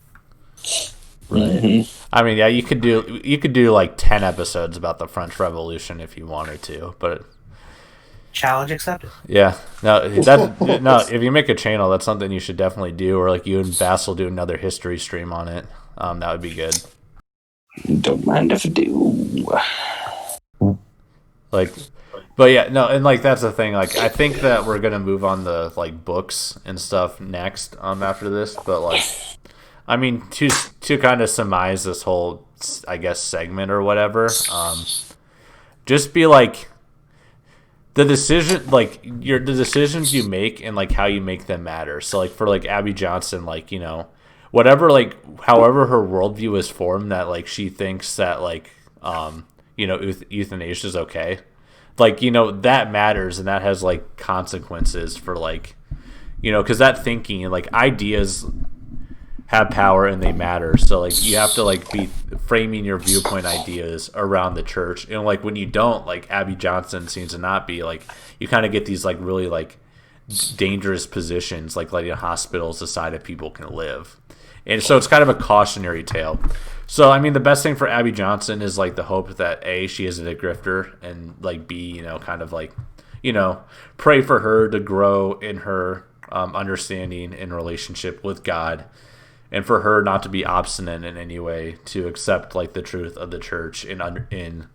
Right. Mm-hmm. I mean, yeah, you could do like 10 episodes about the French Revolution if you wanted to, but challenge accepted. Yeah, if you make a channel, that's something you should definitely do, or like you and Bass will do another history stream on it. That would be good. Don't mind if I do. Like, but yeah, no, and like that's the thing. Like, I think that we're gonna move on to like books and stuff next. After this, but like, I mean, to kind of surmise this whole, I guess, segment or whatever. Just be like, the decision, like the decisions you make and like how you make them matter. So like for like Abby Johnson, like whatever, like however her worldview is formed, that like she thinks that like euthanasia is okay, like that matters, and that has like consequences for like because that thinking and like ideas have power and they matter. So like you have to like be framing your viewpoint ideas around the church, and like when you don't, like Abby Johnson seems to not be, like you kind of get these like really like dangerous positions, like letting hospitals decide if people can live. And so it's kind of a cautionary tale. So I mean, the best thing for Abby Johnson is like the hope that A, she isn't a grifter, and like B, kind of like pray for her to grow in her understanding and relationship with God, and for her not to be obstinate in any way, to accept like the truth of the church and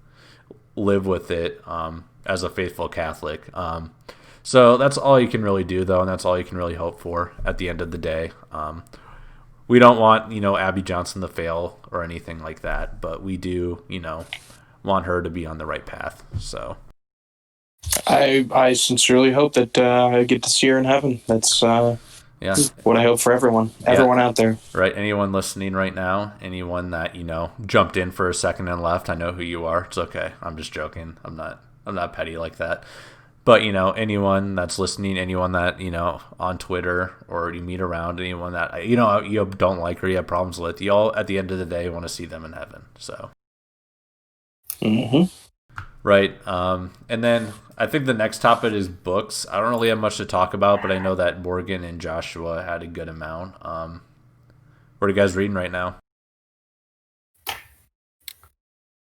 live with it as a faithful Catholic. So that's all you can really do, though, and that's all you can really hope for at the end of the day. We don't want Abby Johnson to fail or anything like that, but we do want her to be on the right path. So I sincerely hope that I get to see her in heaven. That's yeah, what I hope for everyone out there. Right. Anyone listening right now, anyone that jumped in for a second and left, I know who you are. It's okay. I'm just joking. I'm not petty like that. But anyone that's listening, anyone that on Twitter or you meet around, anyone that you don't like or you have problems with, you all at the end of the day want to see them in heaven. So. Mm-hmm. Right. And then I think the next topic is books. I don't really have much to talk about, but I know that Morgan and Joshua had a good amount. What are you guys reading right now?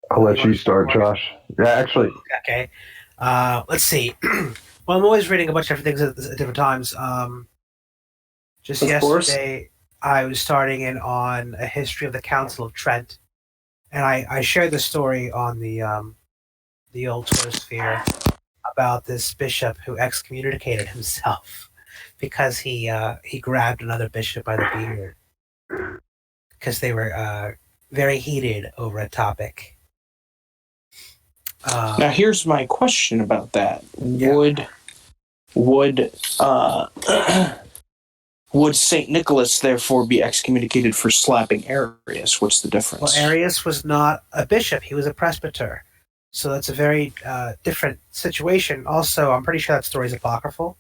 I'll let you start, Josh. Yeah, actually. Okay. Let's see. Well, I'm always reading a bunch of different things at different times. Just yesterday, I was starting in on a history of the Council of Trent, and I shared the story on the old Twitter sphere about this bishop who excommunicated himself because he grabbed another bishop by the beard because they were very heated over a topic. Now, here's my question about that. Yeah. Would Saint Nicholas therefore be excommunicated for slapping Arius? What's the difference? Well, Arius was not a bishop; he was a presbyter. So that's a very different situation. Also, I'm pretty sure that story is apocryphal.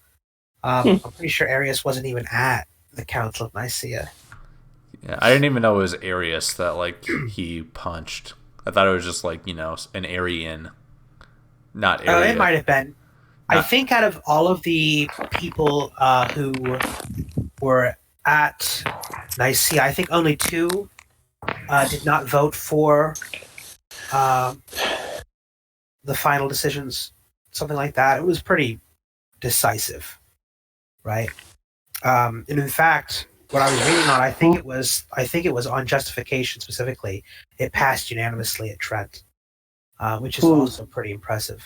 I'm pretty sure Arius wasn't even at the Council of Nicaea. Yeah, I didn't even know it was Arius that like he punched. I thought it was just like an Arian, not Arius. It might have been. I think out of all of the people who were at Nicaea, I think only 2 did not vote for the final decisions, something like that. It was pretty decisive, right? And in fact, what I was reading on, I think it was on justification specifically. It passed unanimously at Trent, which is also pretty impressive.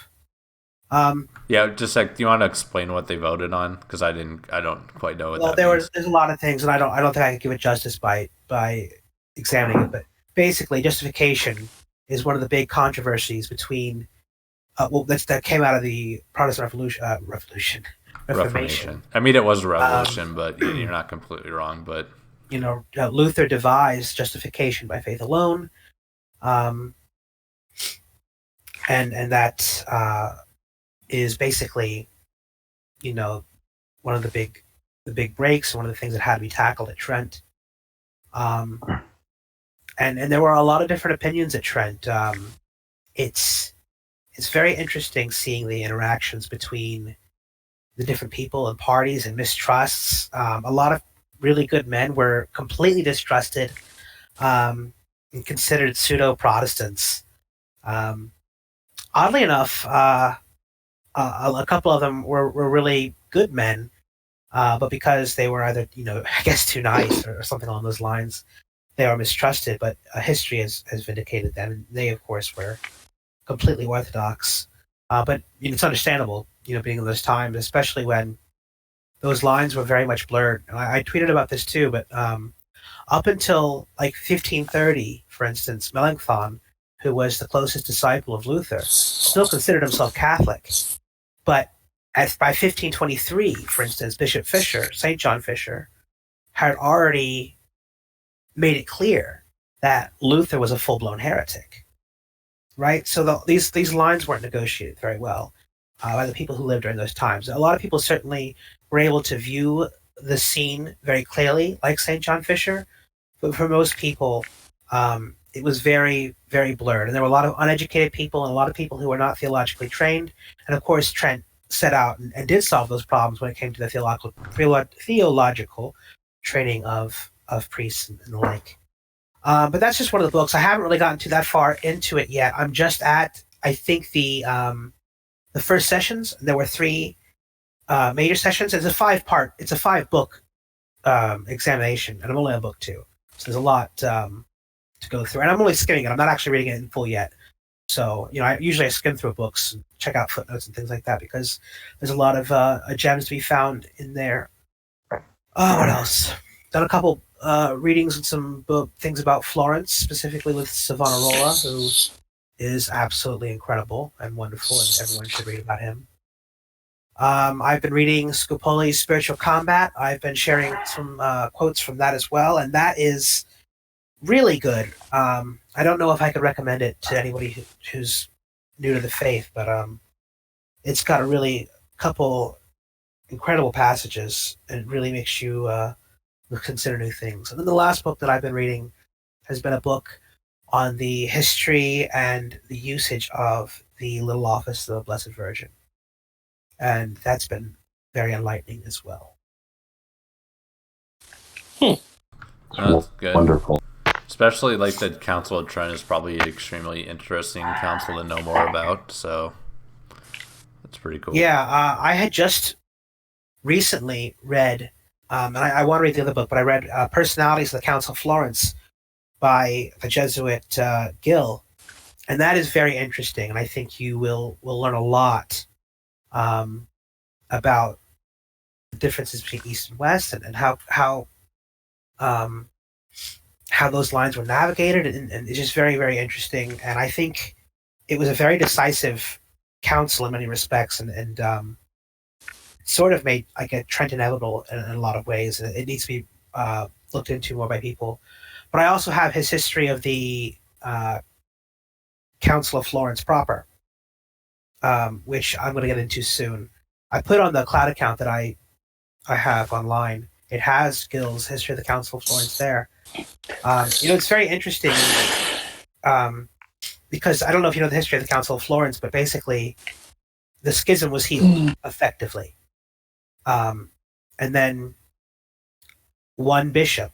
Yeah, just like, do you want to explain what they voted on? Because I don't quite know what that means. There's a lot of things, and I don't think I can give it justice by examining it. But basically, justification is one of the big controversies between that came out of the Protestant Reformation. I mean, it was a revolution, but you're not completely wrong. But Luther devised justification by faith alone, and that is basically, one of the big breaks, one of the things that had to be tackled at Trent. And there were a lot of different opinions at Trent. It's very interesting seeing the interactions between the different people and parties and mistrusts. A lot of really good men were completely distrusted and considered pseudo-Protestants. Oddly enough, a couple of them were really good men, but because they were either, I guess too nice or something along those lines, they are mistrusted. But history has vindicated them, and they, of course, were completely orthodox. But it's understandable, being in those times, especially when those lines were very much blurred. And I tweeted about this too, but up until like 1530, for instance, Melanchthon, who was the closest disciple of Luther, still considered himself Catholic. But by 1523, for instance, Bishop Fisher, St. John Fisher, had already made it clear that Luther was a full-blown heretic, right? So these lines weren't negotiated very well by the people who lived during those times. A lot of people certainly were able to view the scene very clearly, like St. John Fisher, but for most people, it was very, very blurred. And there were a lot of uneducated people and a lot of people who were not theologically trained. And of course, Trent set out and did solve those problems when it came to the theological training of priests and the like. But that's just one of the books. I haven't really gotten to that far into it yet. I'm just at, I think, the first sessions. There were 3 major sessions. It's a 5-book examination, and I'm only on book 2. So there's a lot to go through. And I'm only skimming it. I'm not actually reading it in full yet. So, I usually skim through books and check out footnotes and things like that because there's a lot of gems to be found in there. What else? Done a couple readings and some things about Florence, specifically with Savonarola, who is absolutely incredible and wonderful, and everyone should read about him. I've been reading Scopoli's Spiritual Combat. I've been sharing some quotes from that as well, and that is really good. I don't know if I could recommend it to anybody who's new to the faith, but it's got a really couple incredible passages, and it really makes you consider new things. And then the last book that I've been reading has been a book on the history and the usage of the Little Office of the Blessed Virgin. And that's been very enlightening as well. That's good. Wonderful. Especially like the Council of Trent is probably an extremely interesting council to know more about. So that's pretty cool. Yeah, I had just recently read, and I want to read the other book, but I read Personalities of the Council of Florence by the Jesuit Gill, and that is very interesting. And I think you will learn a lot about the differences between East and West, and how those lines were navigated, and it's just very, very interesting. And I think it was a very decisive council in many respects, and sort of made like a Trent inevitable in a lot of ways. It needs to be looked into more by people. But I also have his history of the Council of Florence proper, which I'm going to get into soon. I put on the cloud account that I have online. It has Gill's history of the Council of Florence there. It's very interesting because I don't know if you know the history of the Council of Florence, but basically the schism was healed effectively. And then one bishop,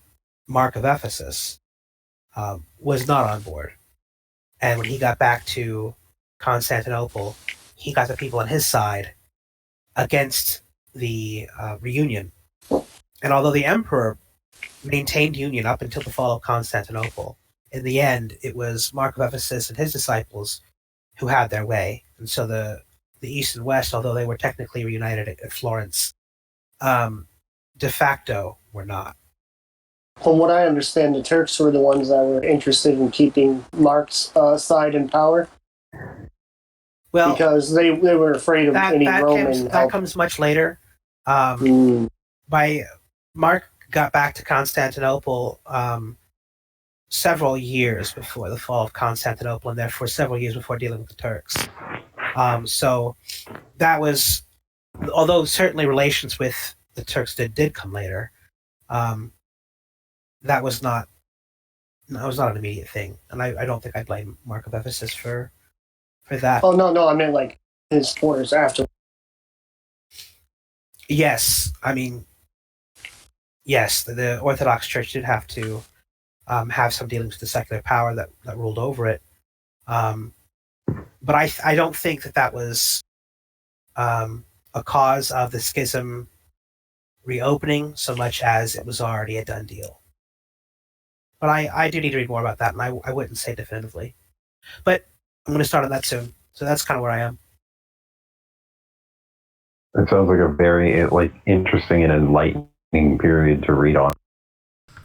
Mark of Ephesus, was not on board. And when he got back to Constantinople, he got the people on his side against the reunion. And although the emperor maintained union up until the fall of Constantinople, in the end, it was Mark of Ephesus and his disciples who had their way. And so the East and West, although they were technically reunited at Florence, de facto were not. From what I understand, the Turks were the ones that were interested in keeping Mark's side in power. Well, because they were afraid of any Roman help. That comes much later. By Mark got back to Constantinople several years before the fall of Constantinople, and therefore several years before dealing with the Turks. So that was, although certainly relations with the Turks did come later, that was not an immediate thing, and I don't think I blame Mark of Ephesus for that. Oh no, I meant like his supporters after. Yes, I mean, yes, the Orthodox Church did have to have some dealings with the secular power that ruled over it, but I don't think that was a cause of the schism reopening so much as it was already a done deal. But I do need to read more about that, and I wouldn't say definitively. But I'm going to start on that soon. So that's kind of where I am. It sounds like a very interesting and enlightening period to read on,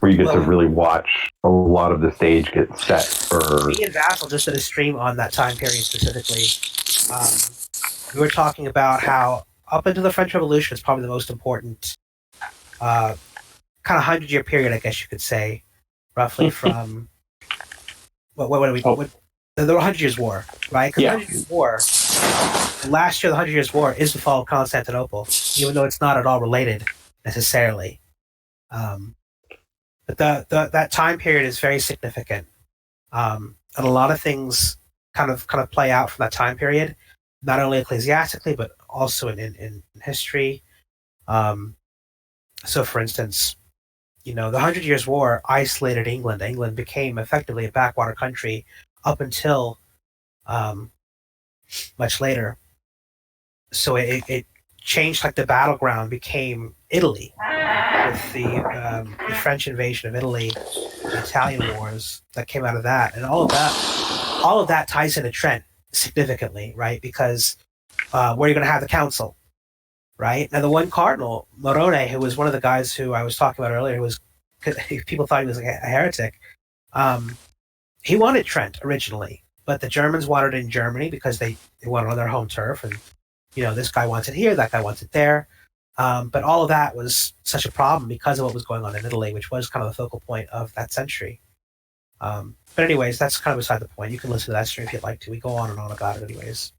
where you get to really watch a lot of the stage get set for. Me and Vassal just did a stream on that time period specifically, we were talking about how up until the French Revolution is probably the most important kind of 100-year period, I guess you could say, roughly from what are we? Oh. The 100 Years' War, right? Because Yeah. the 100 Years' War, last year, the 100 Years' War is the fall of Constantinople, even though it's not at all related necessarily. But that time period is very significant, and a lot of things kind of play out from that time period, not only ecclesiastically but also in history. So, for instance, the 100 Years' War isolated England. England became effectively a backwater country up until much later. So it changed, like the battleground became Italy with the French invasion of Italy, the Italian wars that came out of that, and all of that ties into Trent significantly, right? Because where you're going to have the council, right? Now the one cardinal, Morone, who was one of the guys who I was talking about earlier, who was people thought he was a heretic. He wanted Trent originally, but the Germans wanted it in Germany because they wanted it on their home turf, and this guy wants it here, that guy wants it there. But all of that was such a problem because of what was going on in Italy, which was kind of the focal point of that century. But anyways, that's kind of beside the point. You can listen to that stream if you'd like to. We go on and on about it anyways.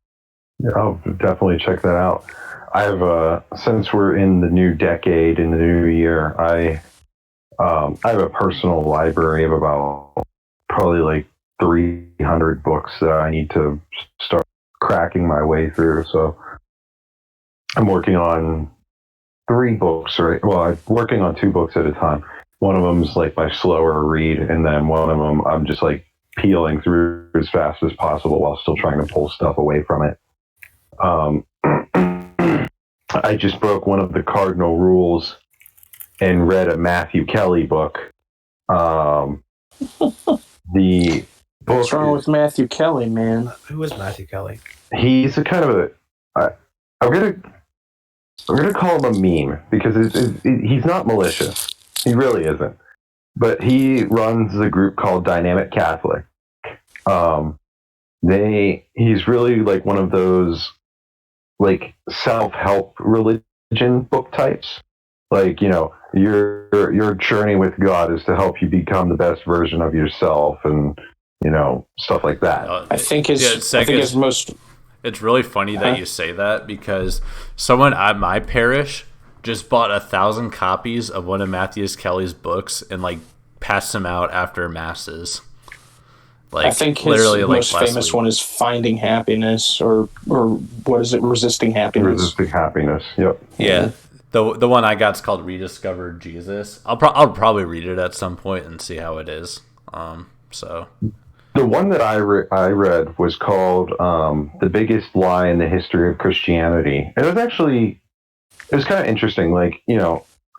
Yeah, I'll definitely check that out. I have since we're in the new decade, in the new year, I have a personal library of about probably like 300 books that I need to start cracking my way through. So I'm working on 3 books, right? Well, I'm working on 2 books at a time. One of them's like my slower read, and then one of them I'm just like peeling through as fast as possible while still trying to pull stuff away from it. I just broke one of the cardinal rules and read a Matthew Kelly book. The book. What's wrong with Matthew Kelly, man? Who is Matthew Kelly? He's a kind of I'm gonna call him a meme because he's not malicious. He really isn't. But he runs a group called Dynamic Catholic. He's really like one of those like self-help religion book types. Like, your journey with God is to help you become the best version of yourself, and stuff like that. I think his most. It's really funny that you say that, because someone at my parish just bought 1,000 copies of one of Matthew Kelly's books and like passed them out after masses. Like, I think his most famous one is Finding Happiness, or what is it? Resisting Happiness. Resisting Happiness. Yep. Yeah. The one I got is called Rediscovered Jesus. I'll probably read it at some point and see how it is. So. The one that I read was called The Biggest Lie in the History of Christianity. And it was kind of interesting. Like,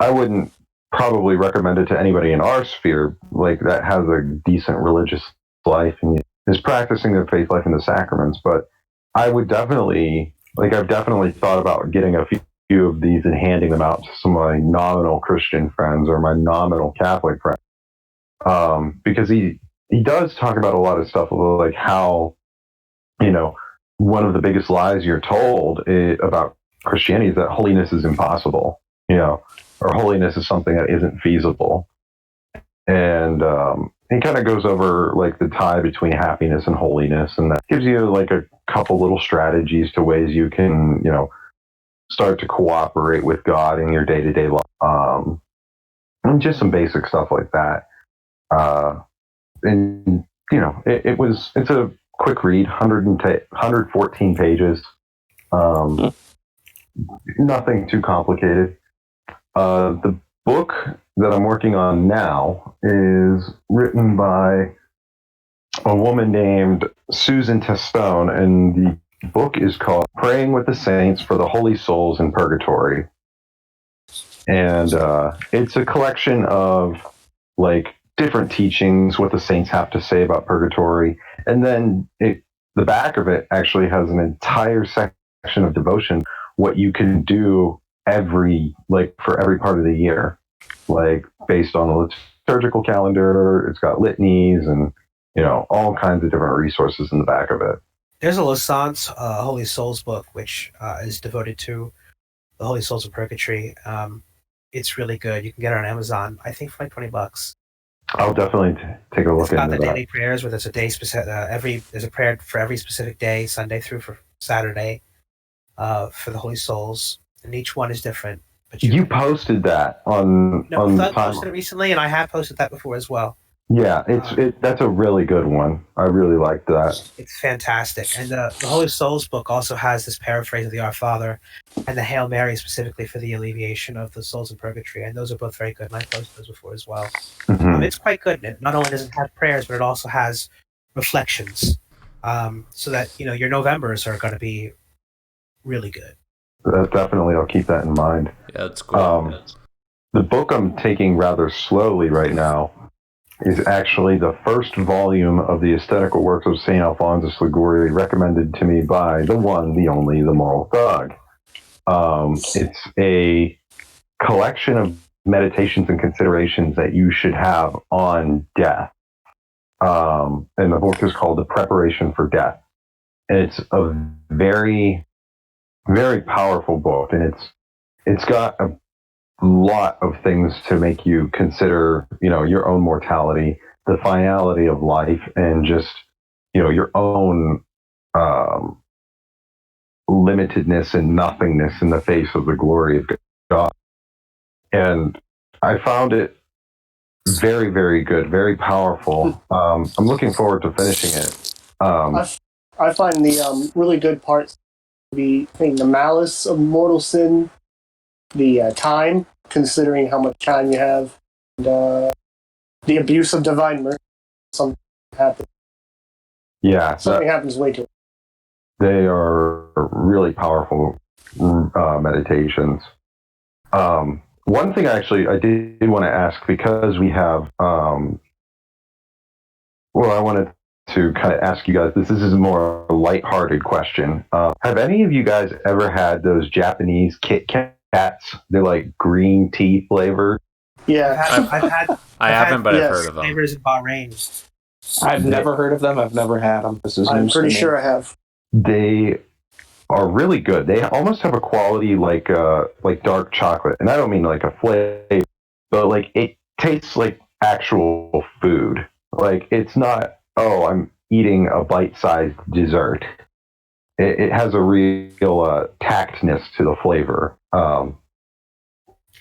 I wouldn't probably recommend it to anybody in our sphere, like, that has a decent religious life and is practicing their faith life in the sacraments. But I would definitely, I've definitely thought about getting a few of these and handing them out to some of my nominal Christian friends or my nominal Catholic friends. Because he does talk about a lot of stuff, like how, one of the biggest lies you're told about Christianity is that holiness is impossible, or holiness is something that isn't feasible. And he kind of goes over like the tie between happiness and holiness, and that gives you like a couple little strategies to ways you can, start to cooperate with God in your day-to-day life. And just some basic stuff like that. And it's a quick read, 114 pages. Nothing too complicated. The book that I'm working on now is written by a woman named Susan Testone, and the book is called Praying with the Saints for the Holy Souls in Purgatory. And it's a collection of like different teachings, what the saints have to say about purgatory. And then the back of it actually has an entire section of devotion, what you can do for every part of the year, like based on the liturgical calendar. It's got litanies and, all kinds of different resources in the back of it. There's a Lassance Holy Souls book, which is devoted to the Holy Souls of Purgatory. It's really good. You can get it on Amazon, I think, for like $20. I'll definitely take a look It's got into the that. daily prayers where there's a day specific. There's a prayer for every specific day, Sunday through for Saturday, for the Holy Souls, and each one is different. But You posted that on I time. posted it recently, and I have posted that before as well. Yeah, that's a really good one. I really like that. It's fantastic. And the Holy Souls book also has this paraphrase of the Our Father and the Hail Mary specifically for the alleviation of the souls in purgatory. And those are both very good. And I posted those before as well. Mhm. It's quite good. It not only does it have prayers, but it also has reflections. So that, your Novembers are going to be really good. Definitely, I'll keep that in mind. Yeah, that's cool. The book I'm taking rather slowly right now is actually the first volume of the Aesthetical Works of St. Alphonsus Liguori, recommended to me by the one, the only, the Moral Thug. It's a collection of meditations and considerations that you should have on death. And the book is called The Preparation for Death. And it's a very, very powerful book. And it's got a lot of things to make you consider, your own mortality, the finality of life, and just, your own limitedness and nothingness in the face of the glory of God. And I found it very, very good, very powerful. I'm looking forward to finishing it. I find the really good parts to be the malice of mortal sin, the time, considering how much time you have, and the abuse of divine mercy. Something happens. Yeah, Something happens way too. They are really powerful meditations. One thing actually I did want to ask, because we have, I wanted to kind of ask you guys, this is more a lighthearted question. Have any of you guys ever had those Japanese Kit Kats? They're like green tea flavored. Yeah. I haven't, but I've heard of them. Flavors in Bahrain. I've never heard of them. I've never had them. I'm pretty sure I have. They are really good. They almost have a quality like dark chocolate, and I don't mean like a flavor, but like it tastes like actual food. Like it's not, oh, I'm eating a bite-sized dessert. It has a real tactness to the flavor. But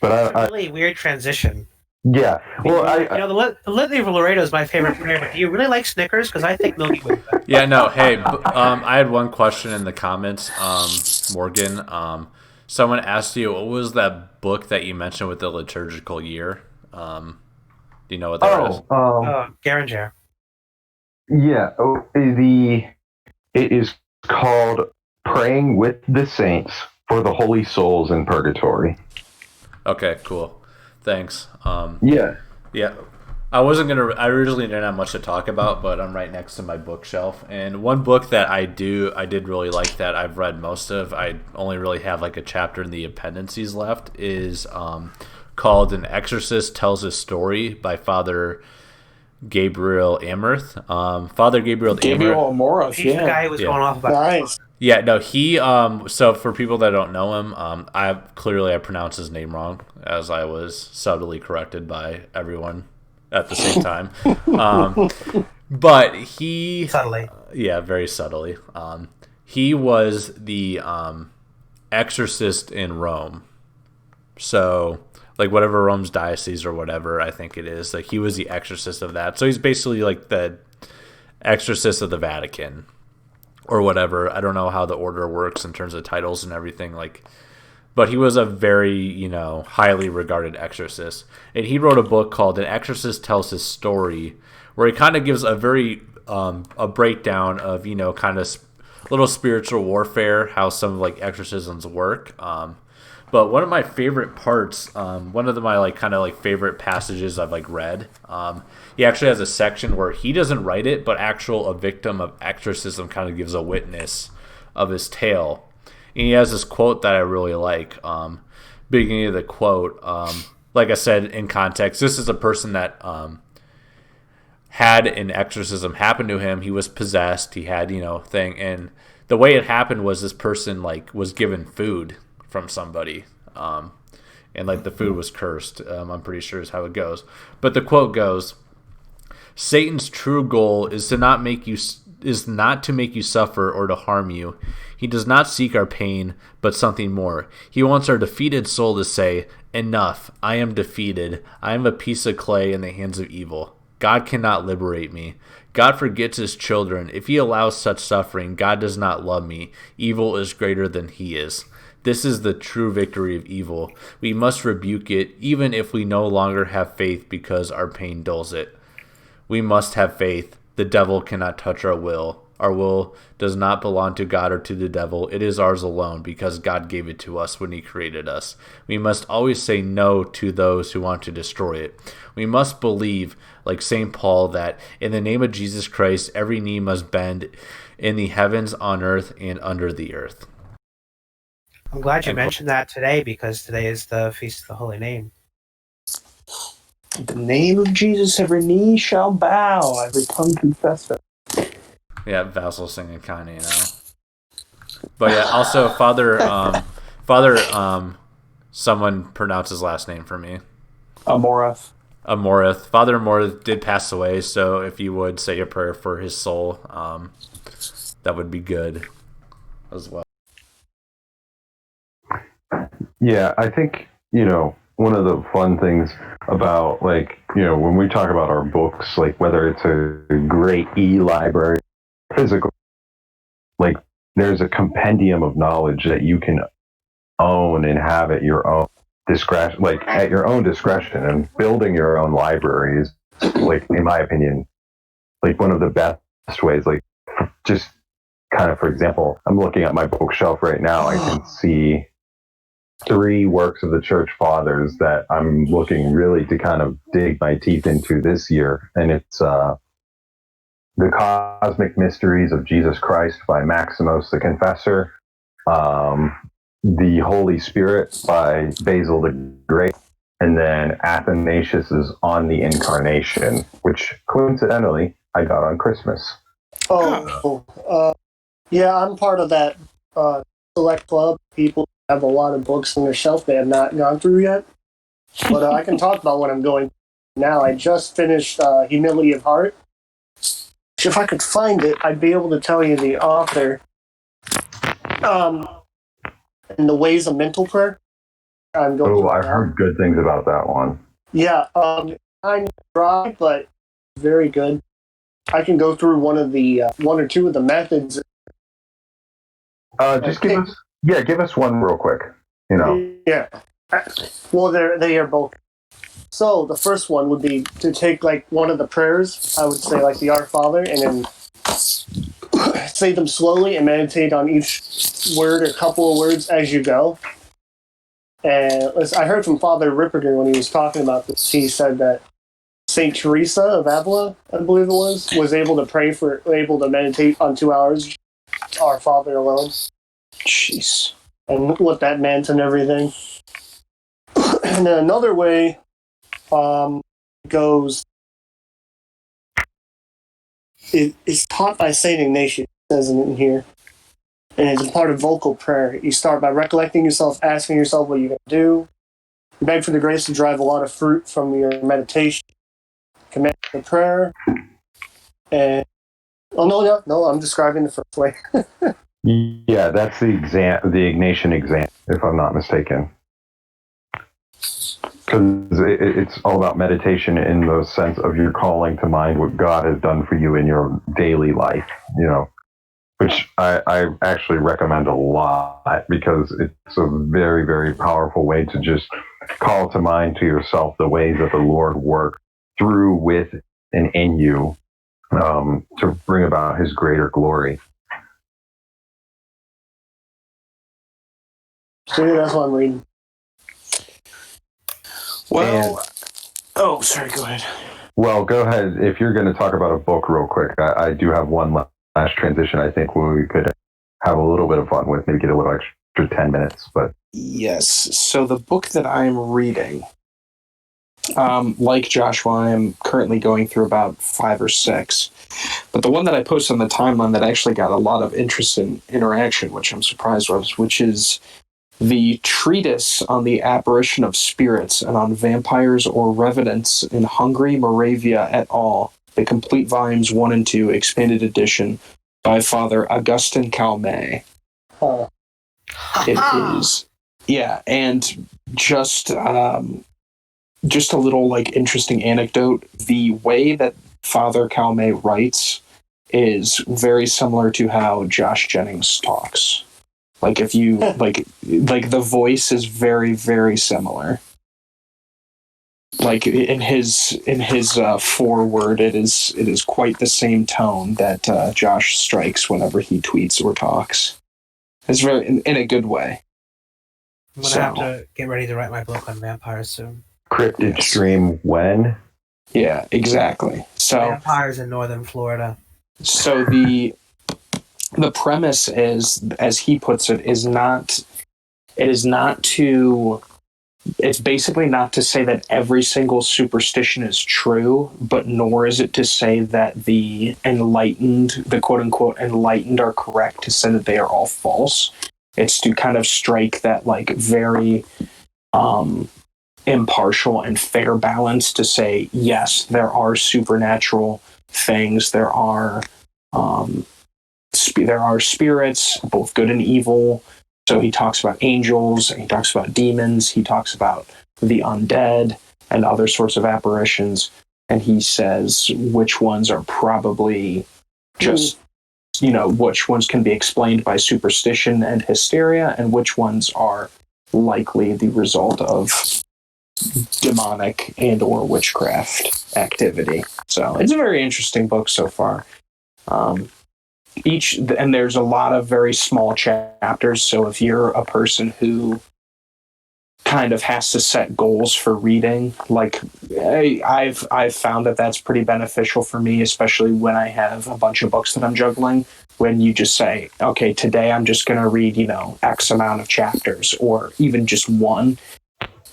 It's a really weird transition. Yeah. Well, the Litany of Laredo is my favorite prayer, but do you really like Snickers? Because I think Milky Way is better. Yeah, no, hey, I had one question in the comments, Morgan. Someone asked you, what was that book that you mentioned with the liturgical year? Do you know what that is? Garinger. Yeah. It is called Praying with the Saints for the Holy Souls in Purgatory. Okay, cool. Thanks. Yeah. I originally didn't have much to talk about, but I'm right next to my bookshelf. And one book that I did really like that I've read most of, I only really have like a chapter in the appendices left, is called An Exorcist Tells a Story by Father Gabriel Amorth. Father Gabriel Amorth. He's the guy who was going off about. Nice. Yeah, no, he so for people that don't know him, I pronounced his name wrong, as I was subtly corrected by everyone at the same time. But he Subtly. Yeah, very subtly. He was the exorcist in Rome. So, like whatever Rome's diocese or whatever, I think it is, like he was the exorcist of that. So he's basically like the exorcist of the Vatican. Or whatever. I don't know how the order works in terms of titles and everything. But he was a very, highly regarded exorcist. And he wrote a book called An Exorcist Tells His Story, where he kind of gives a very a breakdown of, kind of little spiritual warfare, how some of exorcisms work. But one of my favorite parts, one of my favorite passages I've read, he actually has a section where he doesn't write it, but a victim of exorcism kind of gives a witness of his tale. And he has this quote that I really like. Beginning of the quote, like I said in context, this is a person that had an exorcism happen to him. He was possessed. He had, thing. And the way it happened was this person, like, was given food from somebody. And, like, the food was cursed. I'm pretty sure is how it goes. But the quote goes, Satan's true goal is not to make you suffer or to harm you. He does not seek our pain, but something more. He wants our defeated soul to say, enough, I am defeated. I am a piece of clay in the hands of evil. God cannot liberate me. God forgets his children. If he allows such suffering, God does not love me. Evil is greater than he is. This is the true victory of evil. We must rebuke it, even if we no longer have faith because our pain dulls it. We must have faith. The devil cannot touch our will. Our will does not belong to God or to the devil. It is ours alone because God gave it to us when he created us. We must always say no to those who want to destroy it. We must believe, like St. Paul, that in the name of Jesus Christ, every knee must bend in the heavens, on earth, and under the earth. I'm glad you mentioned that today because today is the Feast of the Holy Name. In the name of Jesus, every knee shall bow, every tongue confess it. Yeah, Vassal singing kind of, But yeah, also Father, someone pronounce his last name for me. Amoreth. Father Amoreth did pass away, so if you would say a prayer for his soul, that would be good as well. Yeah, I think, one of the fun things about, like, when we talk about our books, like whether it's a great e-library, physical, like there's a compendium of knowledge that you can own and have at your own discretion, and building your own library is, like, in my opinion, like one of the best ways. Like, just kind of, for example, I'm looking at my bookshelf right now. I can see 3 works of the Church Fathers that I'm looking really to kind of dig my teeth into this year. And it's The Cosmic Mysteries of Jesus Christ by Maximus the Confessor, The Holy Spirit by Basil the Great, and then Athanasius's On the Incarnation, which coincidentally I got on Christmas. Yeah, I'm part of that select club. People have a lot of books on their shelf they have not gone through yet. But I can talk about what I'm going now. I just finished Humility of Heart. If I could find it, I'd be able to tell you the author. And the Ways of Mental Prayer. I'm going. Oh, I've heard good things about that one. Yeah, kind of dry, but very good. I can go through one or two of the methods. Give us one real quick. Yeah. Well, they are both. So the first one would be to take like one of the prayers. I would say like the Our Father, and then say them slowly and meditate on each word or couple of words as you go. And I heard from Father Ripperger when he was talking about this. He said that Saint Teresa of Avila, I believe it was able to meditate on 2 hours, Our Father alone. Jeez. And what that meant and everything. And then another way goes, it's taught by Saint Ignatius, it says in here. And it's a part of vocal prayer. You start by recollecting yourself, asking yourself what you're going to do. You beg for the grace to drive a lot of fruit from your meditation. Command the prayer. And no, I'm describing the first way. Yeah, that's the Ignatian exam, if I'm not mistaken. Because it's all about meditation in the sense of you're calling to mind what God has done for you in your daily life, which I actually recommend a lot because it's a very, very powerful way to just call to mind to yourself the ways that the Lord worked through, with, and in you to bring about his greater glory. See, that's what I'm reading. Well, sorry, go ahead. Well, go ahead. If you're going to talk about a book real quick, I do have one last transition I think we could have a little bit of fun with, maybe get a little extra 10 minutes. But yes, so the book that I'm reading, Like Joshua, I'm currently going through about 5 or 6. But the one that I posted on the timeline that actually got a lot of interest in interaction, which I'm surprised was, which is the treatise on the apparition of spirits and on vampires or revenants in Hungary, Moravia et al. The complete volumes 1 and 2, expanded edition by Father Augustin Calmet. Huh. It is, yeah, and just a little like interesting anecdote. The way that Father Calmet writes is very similar to how Josh Jennings talks. Like if you like the voice is very, very similar. Like in his foreword, it is quite the same tone that Josh strikes whenever he tweets or talks. It's very in a good way. I'm gonna have to get ready to write my book on vampires soon. Cryptid stream when? Yeah, exactly. So vampires in northern Florida. So the premise is, as he puts it, it's basically not to say that every single superstition is true, but nor is it to say that the quote unquote enlightened are correct to say that they are all false. It's to kind of strike that like very impartial and fair balance to say, yes, there are supernatural things, there are spirits, both good and evil. So he talks about angels, he talks about demons, he talks about the undead and other sorts of apparitions, and he says which ones are probably just, which ones can be explained by superstition and hysteria, and which ones are likely the result of demonic and or witchcraft activity. So it's a very interesting book so far. And there's a lot of very small chapters, so if you're a person who kind of has to set goals for reading, like I've found that that's pretty beneficial for me, especially when I have a bunch of books that I'm juggling. When you just say, okay, today I'm just going to read, X amount of chapters, or even just one,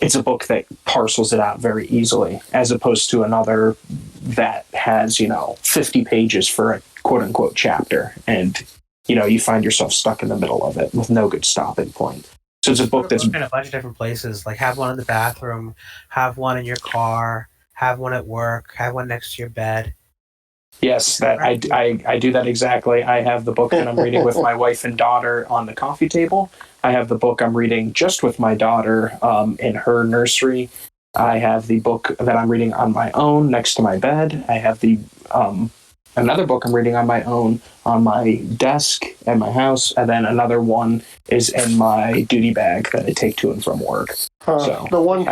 it's a book that parcels it out very easily, as opposed to another that has, 50 pages for a quote unquote chapter. And, you find yourself stuck in the middle of it with no good stopping point. So it's a book that's in a bunch of different places. Like have one in the bathroom, have one in your car, have one at work, have one next to your bed. Yes, that I do that exactly. I have the book that I'm reading with my wife and daughter on the coffee table. I have the book I'm reading just with my daughter in her nursery. I have the book that I'm reading on my own next to my bed. I have the another book I'm reading on my own on my desk at my house, and then another one is in my duty bag that I take to and from work. So the ones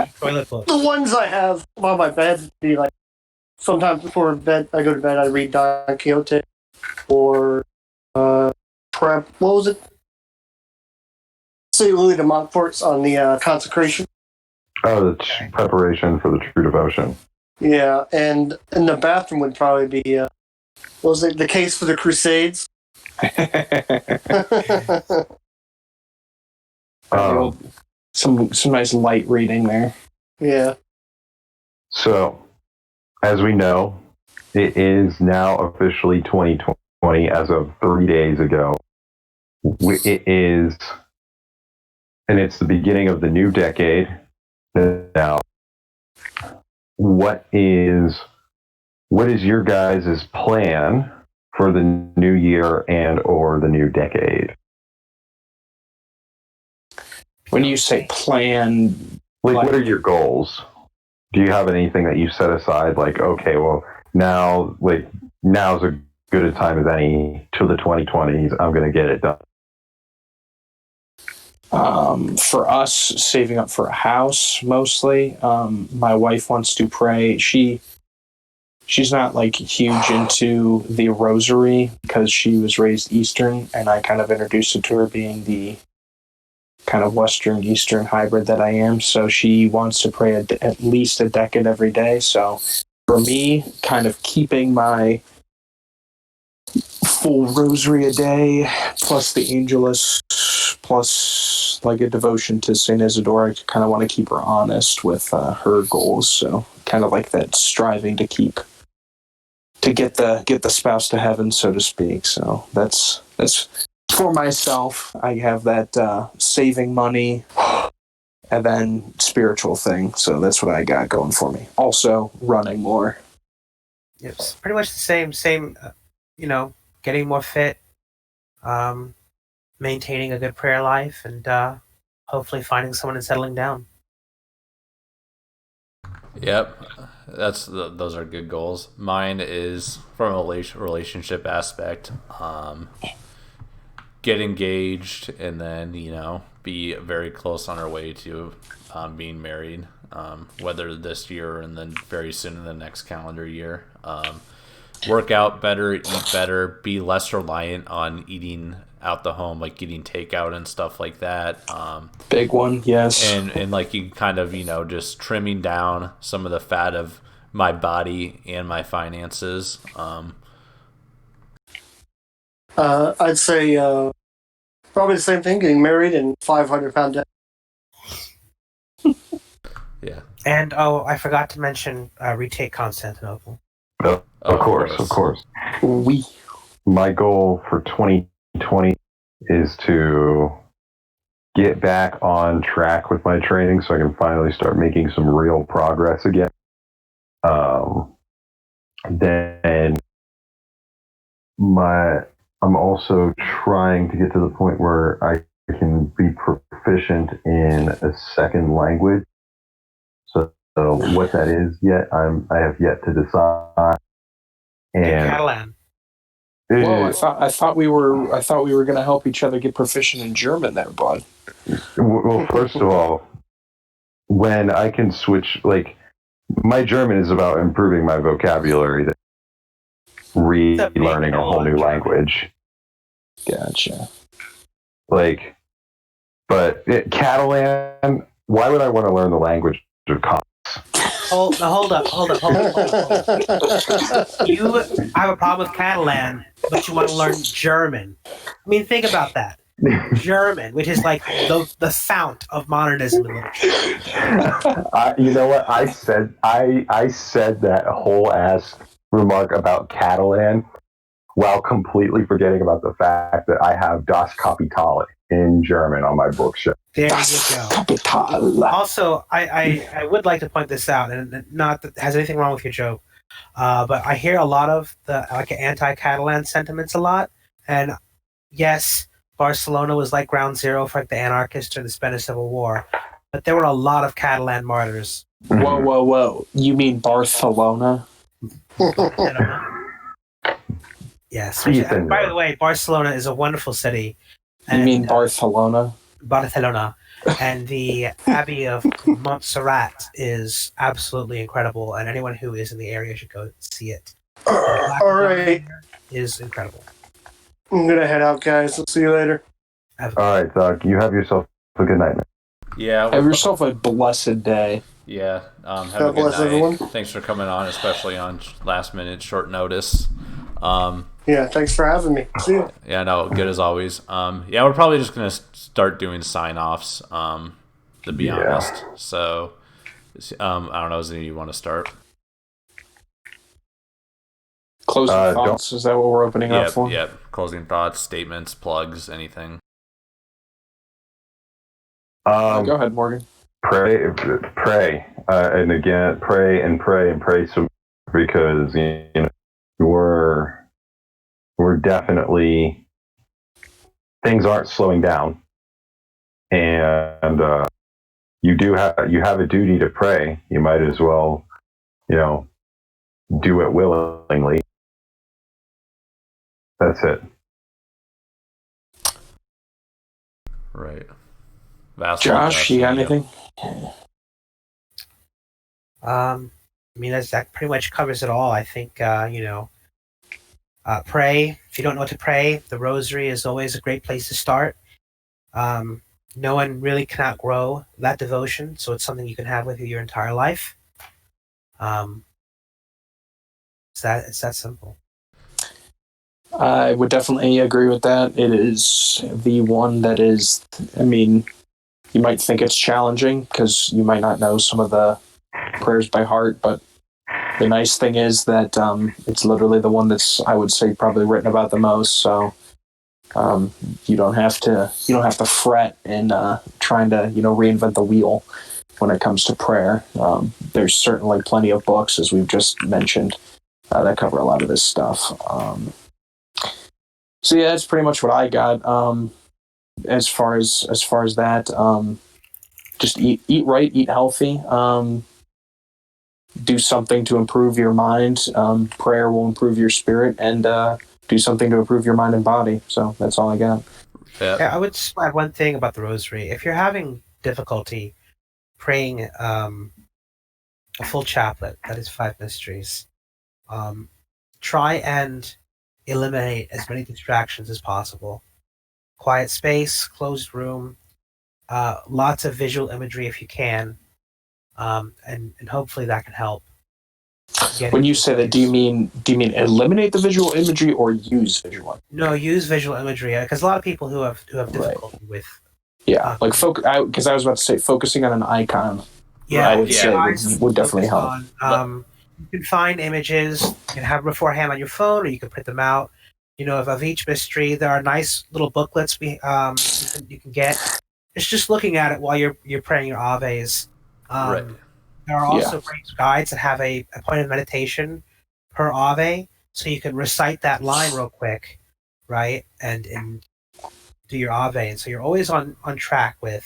I have on my bed be like, sometimes before bed, I go to bed, I read Don Quixote or what was it? St. Louis de Montfort's on the consecration. Oh, the preparation for the true devotion. Yeah, and in the bathroom would probably be what was it? The Case for the Crusades. Some nice light reading there. Yeah. So, as we know, it is now officially 2020 as of 3 days ago. It is, and it's the beginning of the new decade. Now, what is your guys' plan for the new year and or the new decade? When you say plan, what are your goals? Do you have anything that you set aside? Like, okay, well, now's as good a time as any to the 2020s. I'm going to get it done. For us, saving up for a house mostly. My wife wants to pray. She's not like huge into the rosary because she was raised Eastern, and I kind of introduced it to her being the kind of Western Eastern hybrid that I am. So she wants to pray at least a decade every day. So for me, kind of keeping my full rosary a day plus the Angelus plus like a devotion to Saint Isidore. I kind of want to keep her honest with her goals. So kind of like that striving to get the spouse to heaven, so to speak. So that's for myself. I have that saving money and then spiritual thing. So that's what I got going for me. Also running more. It's pretty much the same. Getting more fit, maintaining a good prayer life, and hopefully finding someone and settling down. Yep, those are good goals. Mine is from a relationship aspect. Get engaged, and then be very close on our way to being married. Whether this year and then very soon in the next calendar year. Work out better, eat better, be less reliant on eating out the home, like getting takeout and stuff like that. Big one, yes. And like you kind of, just trimming down some of the fat of my body and my finances. I'd say probably the same thing, getting married and 500-pound debt. Yeah. And, I forgot to mention retake Constantinople. Of course. My goal for 2020 is to get back on track with my training so I can finally start making some real progress again. Then I'm also trying to get to the point where I can be proficient in a second language. So what that is yet, I have yet to decide. And Catalan. Whoa! I thought we were going to help each other get proficient in German there, bud. Well, first of all, when I can switch, like, my German is about improving my vocabulary, relearning a whole new language. Gotcha. Like, but Catalan, why would I want to learn the language of cops? Hold up. You have a problem with Catalan, but you want to learn German. I mean, think about that. German, which is like the fount of modernism in literature. You know what? I said that whole ass remark about Catalan while completely forgetting about the fact that I have Das Kapital in German on my bookshelf. There you go. Kapital. Also, I would like to point this out, and not that it has anything wrong with your joke, but I hear a lot of the anti-Catalan sentiments a lot, and yes, Barcelona was like ground zero for the anarchists during the Spanish Civil War, but there were a lot of Catalan martyrs. Whoa! You mean Barcelona? Yes. And by the way, Barcelona is a wonderful city. You mean Barcelona? Barcelona. And the Abbey of Montserrat is absolutely incredible, and anyone who is in the area should go see it. All right. Is incredible. I'm going to head out, guys. I'll see you later. All right, Doug. You have yourself a good night, man. Yeah. Have yourself a blessed day. Yeah. Have God a good bless night. everyone. Thanks for coming on, especially on last minute, short notice. Yeah, thanks for having me. See you. Yeah, no, good as always. Yeah, we're probably just gonna start doing sign-offs. To be honest, so I don't know. Does any of you want to start? Closing thoughts. Is that what we're opening up for? Yep. Closing thoughts, statements, plugs, anything. Go ahead, Morgan. Pray, and again, pray. So because we're definitely, things aren't slowing down, and you have a duty to pray. You might as well, do it willingly. That's it. Right. Josh, you got anything? I mean, that pretty much covers it all. I think, pray. If you don't know what to pray, the rosary is always a great place to start. No one really cannot grow that devotion, so it's something you can have with you your entire life. It's that simple. I would definitely agree with that. It is the one that is, I mean, you might think it's challenging because you might not know some of the prayers by heart, but the nice thing is that it's literally the one that's, I would say, probably written about the most. So you don't have to fret and trying to reinvent the wheel when it comes to prayer. There's certainly plenty of books, as we've just mentioned, that cover a lot of this stuff. So yeah, that's pretty much what I got. As far as that, just eat right, eat healthy. Do something to improve your mind. Prayer will improve your spirit, and do something to improve your mind and body. So that's all I got. Yeah, I would just add one thing about the rosary. If you're having difficulty praying a full chaplet, that is 5 mysteries, try and eliminate as many distractions as possible. Quiet space, closed room, lots of visual imagery if you can, and hopefully that can help. When you say that, do you mean eliminate the visual imagery or use visual? No, use visual imagery, because a lot of people who have difficulty with. Yeah, because I was about to say focusing on an icon. Yeah, I would say would definitely help. You can find images, you can have them beforehand on your phone, or you can print them out. Of each mystery, there are nice little booklets you can get. It's just looking at it while you're praying your Aves. Right. There are also great guides that have a point of meditation per Ave, so you can recite that line real quick, right, and do your Ave, and so you're always on track with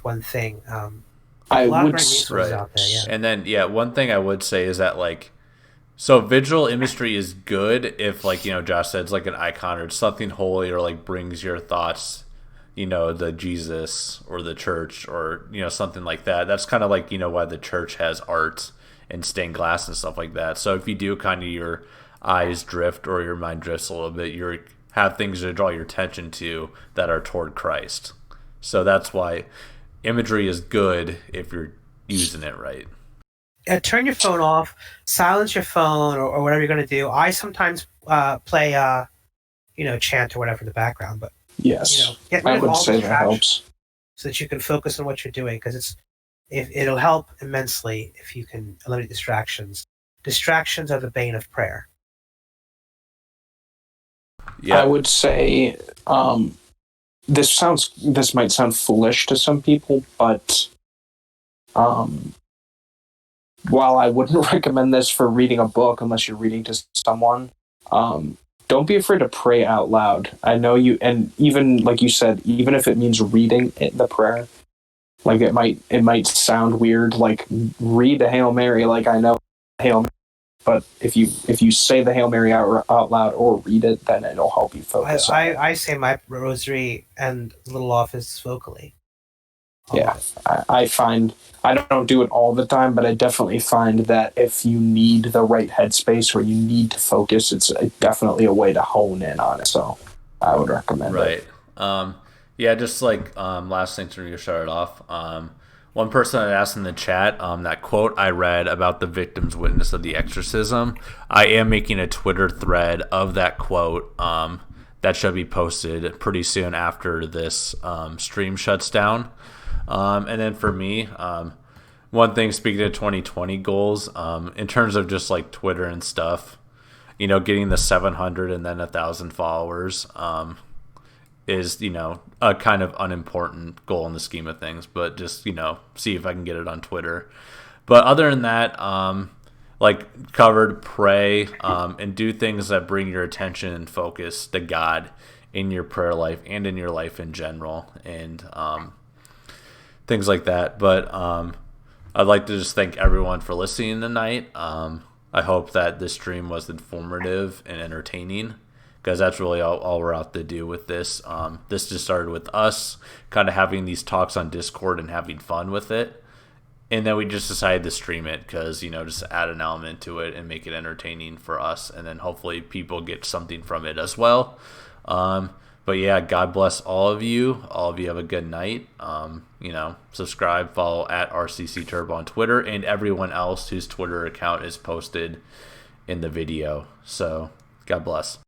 one thing. I would out there, yeah. And then one thing I would say is that so visual imagery is good if Josh said, it's like an icon or it's something holy or brings your thoughts, the Jesus or the church or something like that. That's kind of why the church has art and stained glass and stuff like that. So if you do kind of your eyes drift or your mind drifts a little bit, you have things to draw your attention to that are toward Christ. So that's why imagery is good if you're using it right. Turn your phone off, silence your phone, or whatever you're going to do. I sometimes play, chant or whatever in the background, but yes, get rid I of would all say that helps, so that you can focus on what you're doing. Because it'll help immensely if you can eliminate distractions. Distractions are the bane of prayer. Yeah, I would say this might sound foolish to some people, but while I wouldn't recommend this for reading a book unless you're reading to someone, don't be afraid to pray out loud. I know you, and even like you said, even if it means reading the prayer, it might sound weird, read the Hail Mary. I know Hail Mary, but if you say the Hail Mary out loud or read it, then it'll help you focus. I say my rosary and little office vocally. Yeah, I find I don't do it all the time, but I definitely find that if you need the right headspace or you need to focus, it's definitely a way to hone in on it. So I would recommend it. Right. Just last thing to start it off. One person had asked in the chat that quote I read about the victim's witness of the exorcism. I am making a Twitter thread of that quote that should be posted pretty soon after this stream shuts down. And then for me, one thing, speaking of 2020 goals, in terms of just Twitter and stuff, getting the 700 and then 1,000 followers is, a kind of unimportant goal in the scheme of things, but just, see if I can get it on Twitter. But other than that, covered, pray, and do things that bring your attention and focus to God in your prayer life and in your life in general. And, things like that. But I'd like to just thank everyone for listening tonight. I hope that this stream was informative and entertaining, because that's really all we're out to do with this. This just started with us kind of having these talks on Discord and having fun with it. And then we just decided to stream it because, just add an element to it and make it entertaining for us. And then hopefully people get something from it as well. But yeah, God bless all of you. All of you have a good night. Subscribe, follow at RCC Turbo on Twitter, and everyone else whose Twitter account is posted in the video. So, God bless.